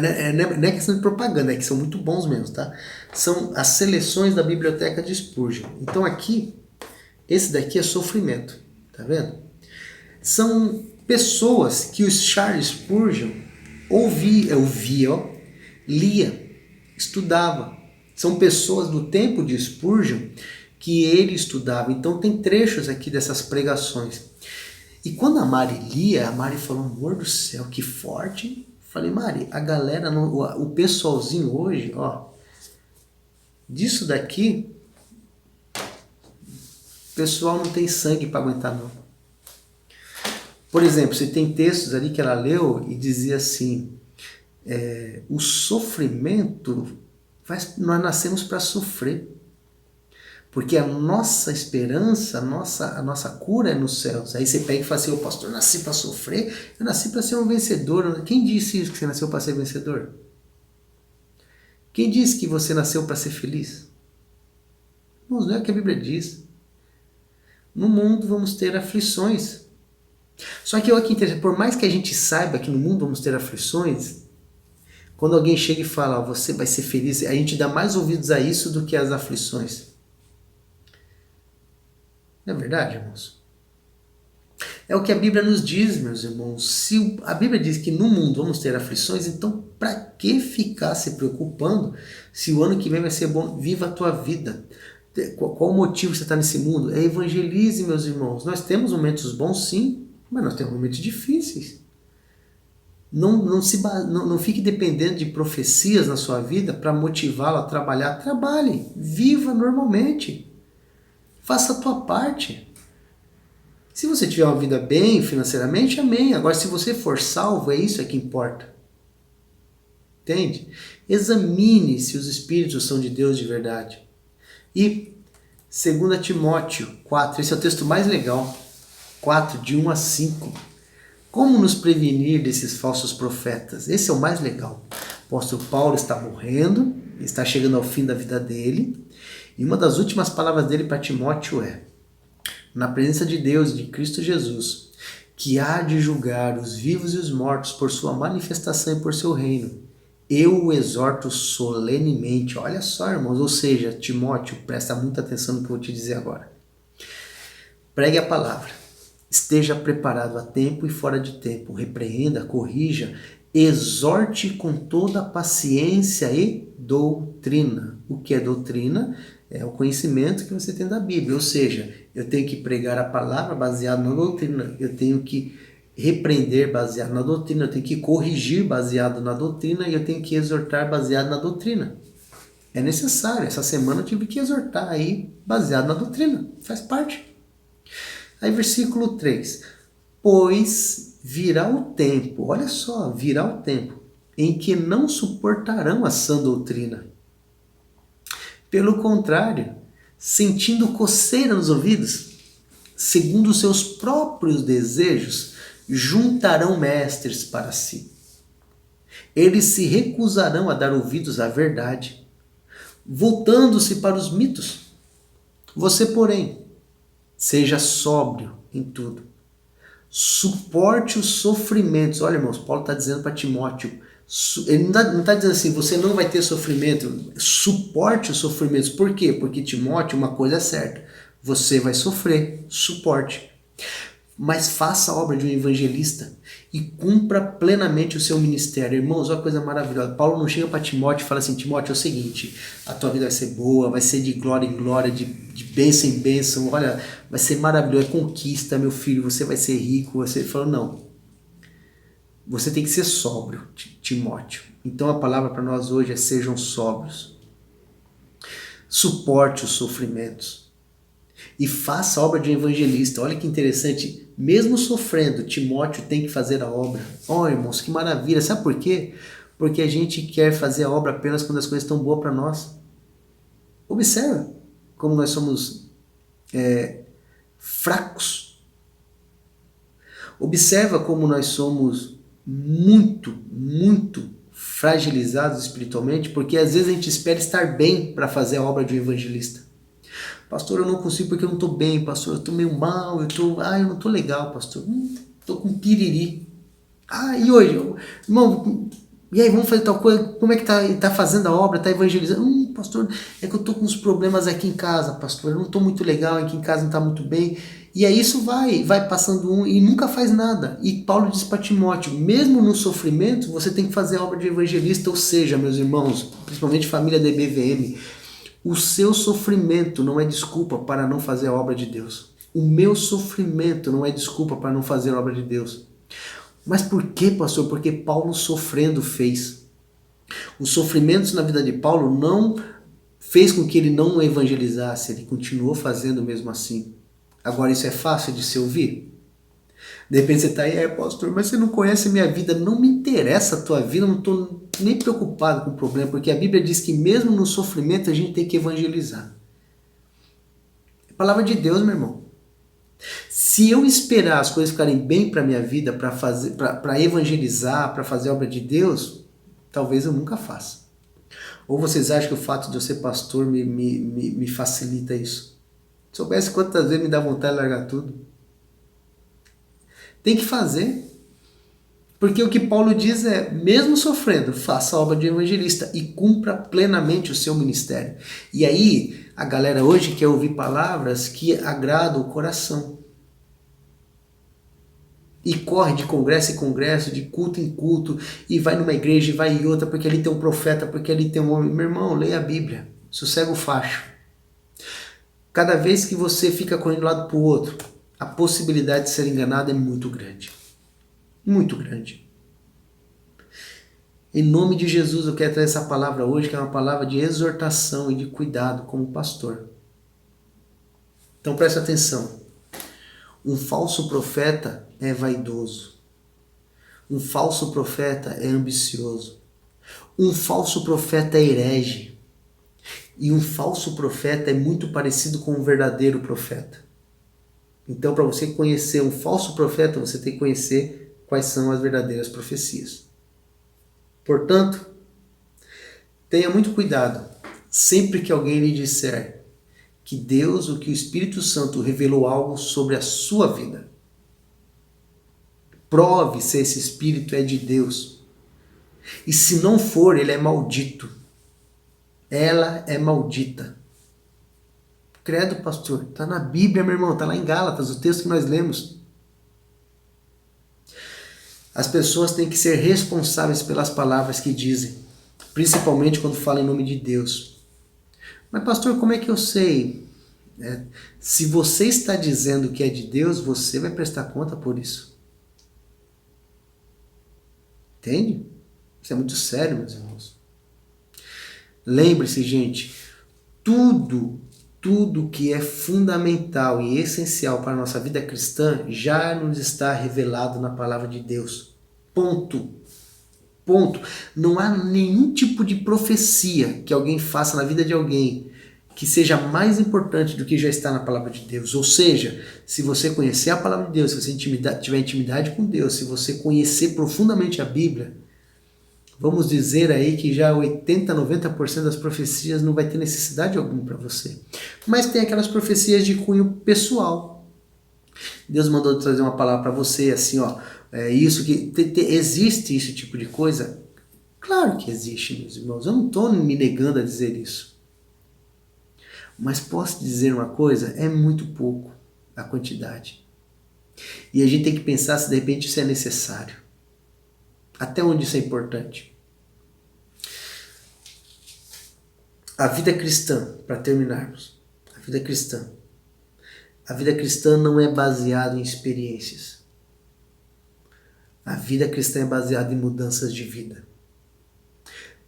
é questão de propaganda, é que são muito bons mesmo, tá? São as seleções da biblioteca de Spurgeon. Então aqui, esse daqui é Sofrimento, tá vendo? São pessoas que o Charles Spurgeon lia, estudava. São pessoas do tempo de Spurgeon que ele estudava. Então tem trechos aqui dessas pregações. E quando a Mari lia, a Mari falou, amor do céu, que forte. Falei, Mari, a galera, o pessoalzinho hoje, ó, disso daqui, o pessoal não tem sangue para aguentar não. Por exemplo, você tem textos ali que ela leu e dizia assim, o sofrimento, nós nascemos para sofrer. Porque a nossa esperança, a nossa cura é nos céus. Aí você pega e fala assim, pastor, eu nasci para sofrer, eu nasci para ser um vencedor. Quem disse isso, que você nasceu para ser vencedor? Quem disse que você nasceu para ser feliz? Não é o que a Bíblia diz. No mundo vamos ter aflições. Só que olha que interessante, por mais que a gente saiba que no mundo vamos ter aflições, quando alguém chega e fala, você vai ser feliz, a gente dá mais ouvidos a isso do que às aflições. Não é verdade, irmãos? É o que a Bíblia nos diz, meus irmãos. Se a Bíblia diz que no mundo vamos ter aflições, então para que ficar se preocupando se o ano que vem vai ser bom? Viva a tua vida. Qual o motivo você está nesse mundo? É evangelize, meus irmãos. Nós temos momentos bons, sim, mas nós temos momentos difíceis. Não fique dependendo de profecias na sua vida para motivá-lo a trabalhar. Trabalhe, viva normalmente. Faça a tua parte. Se você tiver uma vida bem financeiramente, amém. Agora, se você for salvo, é isso que importa. Entende? Examine se os espíritos são de Deus de verdade. E 2 Timóteo 4, esse é o texto mais legal. 4, de 1 a 5. Como nos prevenir desses falsos profetas? Esse é o mais legal. O apóstolo Paulo está morrendo, está chegando ao fim da vida dele. E uma das últimas palavras dele para Timóteo é: na presença de Deus, de Cristo Jesus, que há de julgar os vivos e os mortos por sua manifestação e por seu reino, eu o exorto solenemente. Olha só, irmãos, ou seja, Timóteo, presta muita atenção no que eu vou te dizer agora. Pregue a palavra. Esteja preparado a tempo e fora de tempo. Repreenda, corrija, exorte com toda a paciência e doutrina. O que é doutrina? É o conhecimento que você tem da Bíblia. Ou seja, eu tenho que pregar a palavra baseado na doutrina. Eu tenho que repreender baseado na doutrina. Eu tenho que corrigir baseado na doutrina. E eu tenho que exortar baseado na doutrina. É necessário. Essa semana eu tive que exortar aí baseado na doutrina. Faz parte. Aí versículo 3. Pois virá o tempo, olha só, virá o tempo, em que não suportarão a sã doutrina. Pelo contrário, sentindo coceira nos ouvidos, segundo os seus próprios desejos, juntarão mestres para si. Eles se recusarão a dar ouvidos à verdade, voltando-se para os mitos. Você, porém, seja sóbrio em tudo. Suporte os sofrimentos. Olha, irmãos, Paulo está dizendo para Timóteo, ele não está dizendo assim, você não vai ter sofrimento. Suporte os sofrimentos. Por quê? Porque Timóteo, uma coisa é certa, você vai sofrer, suporte. Mas faça a obra de um evangelista e cumpra plenamente o seu ministério. Irmãos, olha uma coisa maravilhosa. Paulo não chega para Timóteo e fala assim: Timóteo, é o seguinte, a tua vida vai ser boa, vai ser de glória em glória, de bênção em bênção, olha, vai ser maravilhoso, é conquista, meu filho, você vai ser rico. Você falou: não, você tem que ser sóbrio, Timóteo. Então a palavra para nós hoje é: sejam sóbrios. Suporte os sofrimentos. E faça a obra de um evangelista. Olha que interessante, mesmo sofrendo, Timóteo tem que fazer a obra. Oh, irmãos, que maravilha. Sabe por quê? Porque a gente quer fazer a obra apenas quando as coisas estão boas para nós. Observa como nós somos fracos. Observa como nós somos muito, muito fragilizados espiritualmente, porque às vezes a gente espera estar bem para fazer a obra de um evangelista. Pastor, eu não consigo porque eu não estou bem, pastor, eu estou meio mal, eu não estou legal, pastor, estou com piriri. E hoje, irmão, e aí, vamos fazer tal coisa, como é que tá fazendo a obra, tá evangelizando? Pastor, é que eu estou com uns problemas aqui em casa, pastor, eu não estou muito legal, aqui em casa não está muito bem. E aí isso vai passando e nunca faz nada. E Paulo diz para Timóteo, mesmo no sofrimento, você tem que fazer a obra de evangelista, ou seja, meus irmãos, principalmente família da EBVM, o seu sofrimento não é desculpa para não fazer a obra de Deus. O meu sofrimento não é desculpa para não fazer a obra de Deus. Mas por que, pastor? Porque Paulo sofrendo fez. Os sofrimentos na vida de Paulo não fez com que ele não evangelizasse, ele continuou fazendo mesmo assim. Agora isso é fácil de se ouvir? De repente você está aí, pastor, mas você não conhece a minha vida, não me interessa a tua vida, não estou nem preocupado com o problema, porque a Bíblia diz que mesmo no sofrimento a gente tem que evangelizar. É a palavra de Deus, meu irmão. Se eu esperar as coisas ficarem bem para a minha vida, para evangelizar, para fazer a obra de Deus, talvez eu nunca faça. Ou vocês acham que o fato de eu ser pastor me facilita isso? Se soubesse quantas vezes me dá vontade de largar tudo. Tem que fazer. Porque o que Paulo diz é, mesmo sofrendo, faça a obra de evangelista e cumpra plenamente o seu ministério. E aí, a galera hoje quer ouvir palavras que agradam o coração. e corre de congresso em congresso, de culto em culto, e vai numa igreja e vai em outra, porque ali tem um profeta, porque ali tem um homem. Meu irmão, leia a Bíblia, sossega o facho. Cada vez que você fica correndo de um lado para o outro, a possibilidade de ser enganado é muito grande. Muito grande. Em nome de Jesus, eu quero trazer essa palavra hoje, que é uma palavra de exortação e de cuidado como pastor. Então preste atenção. Um falso profeta é vaidoso. Um falso profeta é ambicioso. Um falso profeta é herege. E um falso profeta é muito parecido com um verdadeiro profeta. Então, para você conhecer um falso profeta, você tem que conhecer quais são as verdadeiras profecias. Portanto, tenha muito cuidado sempre que alguém lhe disser que Deus ou que o Espírito Santo revelou algo sobre a sua vida. Prove se esse Espírito é de Deus. E se não for, ele é maldito. Ela é maldita. Credo, pastor. Está na Bíblia, meu irmão. Está lá em Gálatas, o texto que nós lemos. As pessoas têm que ser responsáveis pelas palavras que dizem. Principalmente quando falam em nome de Deus. Mas, pastor, como é que eu sei? Se você está dizendo que é de Deus, você vai prestar conta por isso. Entende? Isso é muito sério, meus irmãos. Lembre-se, gente, tudo que é fundamental e essencial para a nossa vida cristã já nos está revelado na palavra de Deus. Ponto. Ponto. Não há nenhum tipo de profecia que alguém faça na vida de alguém que seja mais importante do que já está na palavra de Deus. Ou seja, se você conhecer a palavra de Deus, se você tiver intimidade com Deus, se você conhecer profundamente a Bíblia, vamos dizer aí que já 80, 90% das profecias não vai ter necessidade alguma para você. Mas tem aquelas profecias de cunho pessoal. Deus mandou trazer uma palavra para você, assim, ó, isso que existe esse tipo de coisa? Claro que existe, meus irmãos. Eu não estou me negando a dizer isso. Mas posso dizer uma coisa? É muito pouco a quantidade. E a gente tem que pensar se de repente isso é necessário. Até onde isso é importante. A vida cristã, para terminarmos, a vida cristã não é baseada em experiências. A vida cristã é baseada em mudanças de vida.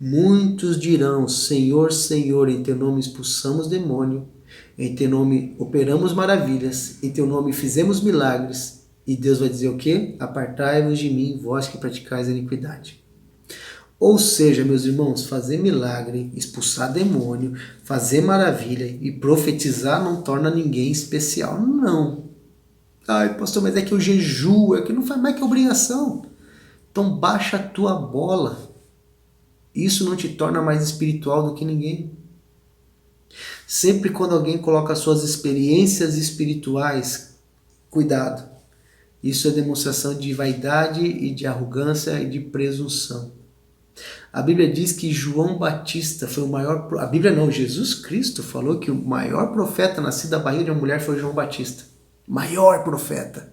Muitos dirão, Senhor, Senhor, em teu nome expulsamos demônio, em teu nome operamos maravilhas, em teu nome fizemos milagres. E Deus vai dizer o quê? Apartai-vos de mim, vós que praticais a iniquidade. Ou seja, meus irmãos, fazer milagre, expulsar demônio, fazer maravilha e profetizar não torna ninguém especial. Não. Ai, pastor, mas é que eu jejuo, é que não faz mais que obrigação. Então baixa a tua bola. Isso não te torna mais espiritual do que ninguém. Sempre quando alguém coloca suas experiências espirituais, cuidado. Isso é demonstração de vaidade e de arrogância e de presunção. A Bíblia diz que João Batista foi o maior... A Bíblia não, Jesus Cristo falou que o maior profeta nascido da barriga de uma mulher foi João Batista. Maior profeta.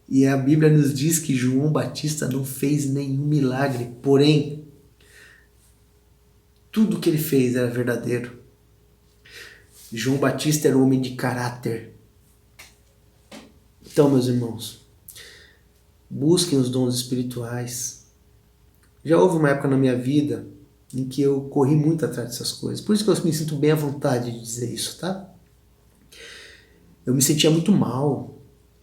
E a Bíblia nos diz que João Batista não fez nenhum milagre, porém, tudo que ele fez era verdadeiro. João Batista era um homem de caráter. Então, meus irmãos, busquem os dons espirituais. Já houve uma época na minha vida em que eu corri muito atrás dessas coisas. Por isso que eu me sinto bem à vontade de dizer isso, tá? Eu me sentia muito mal,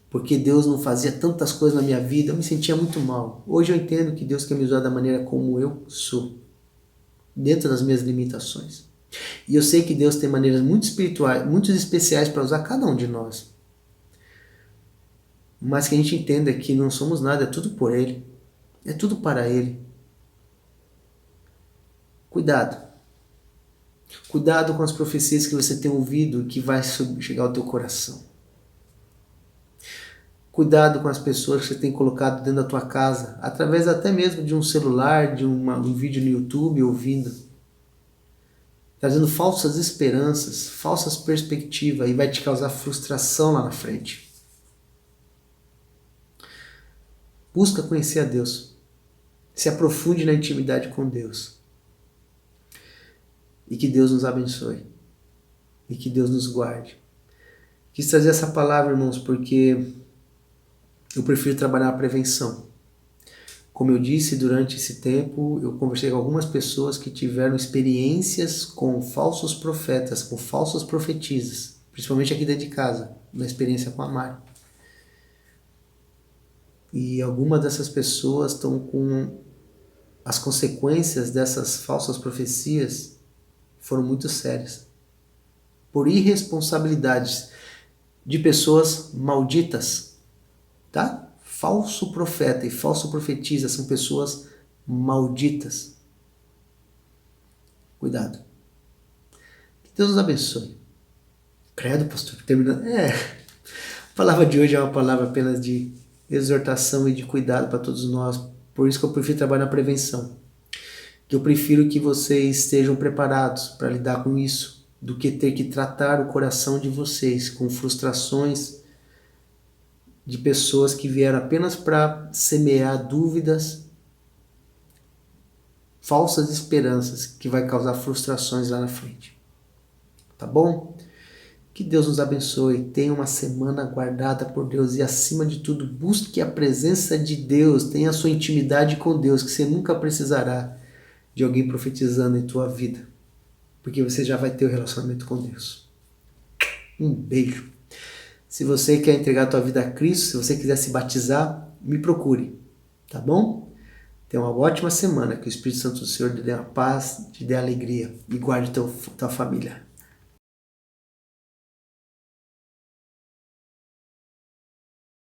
porque Deus não fazia tantas coisas na minha vida, eu me sentia muito mal. Hoje eu entendo que Deus quer me usar da maneira como eu sou, dentro das minhas limitações. E eu sei que Deus tem maneiras muito espirituais, muito especiais para usar cada um de nós. Mas que a gente entenda que não somos nada, é tudo por Ele. É tudo para Ele. Cuidado. Cuidado com as profecias que você tem ouvido e que vai chegar ao teu coração. Cuidado com as pessoas que você tem colocado dentro da tua casa, através até mesmo de um celular, de um vídeo no YouTube, ouvindo. Trazendo falsas esperanças, falsas perspectivas e vai te causar frustração lá na frente. Busca conhecer a Deus. Se aprofunde na intimidade com Deus. E que Deus nos abençoe. E que Deus nos guarde. Quis trazer essa palavra, irmãos, porque eu prefiro trabalhar a prevenção. Como eu disse, durante esse tempo, eu conversei com algumas pessoas que tiveram experiências com falsos profetas, com falsas profetisas, principalmente aqui dentro de casa, na experiência com a Mari. E algumas dessas pessoas estão com as consequências dessas falsas profecias foram muito sérias. Por irresponsabilidades de pessoas malditas, tá? Falso profeta e falso profetisa são pessoas malditas. Cuidado. Que Deus nos abençoe. Credo, pastor, terminando. A palavra de hoje é uma palavra apenas de exortação e de cuidado para todos nós. Por isso que eu prefiro trabalhar na prevenção. Que eu prefiro que vocês estejam preparados para lidar com isso, do que ter que tratar o coração de vocês com frustrações de pessoas que vieram apenas para semear dúvidas, falsas esperanças, que vai causar frustrações lá na frente. Tá bom? Que Deus nos abençoe, tenha uma semana guardada por Deus e, acima de tudo, busque a presença de Deus, tenha a sua intimidade com Deus, que você nunca precisará de alguém profetizando em tua vida, porque você já vai ter o relacionamento com Deus. Um beijo. Se você quer entregar a tua vida a Cristo, se você quiser se batizar, me procure, tá bom? Tenha uma ótima semana, que o Espírito Santo do Senhor te dê a paz, te dê a alegria e guarde tua família.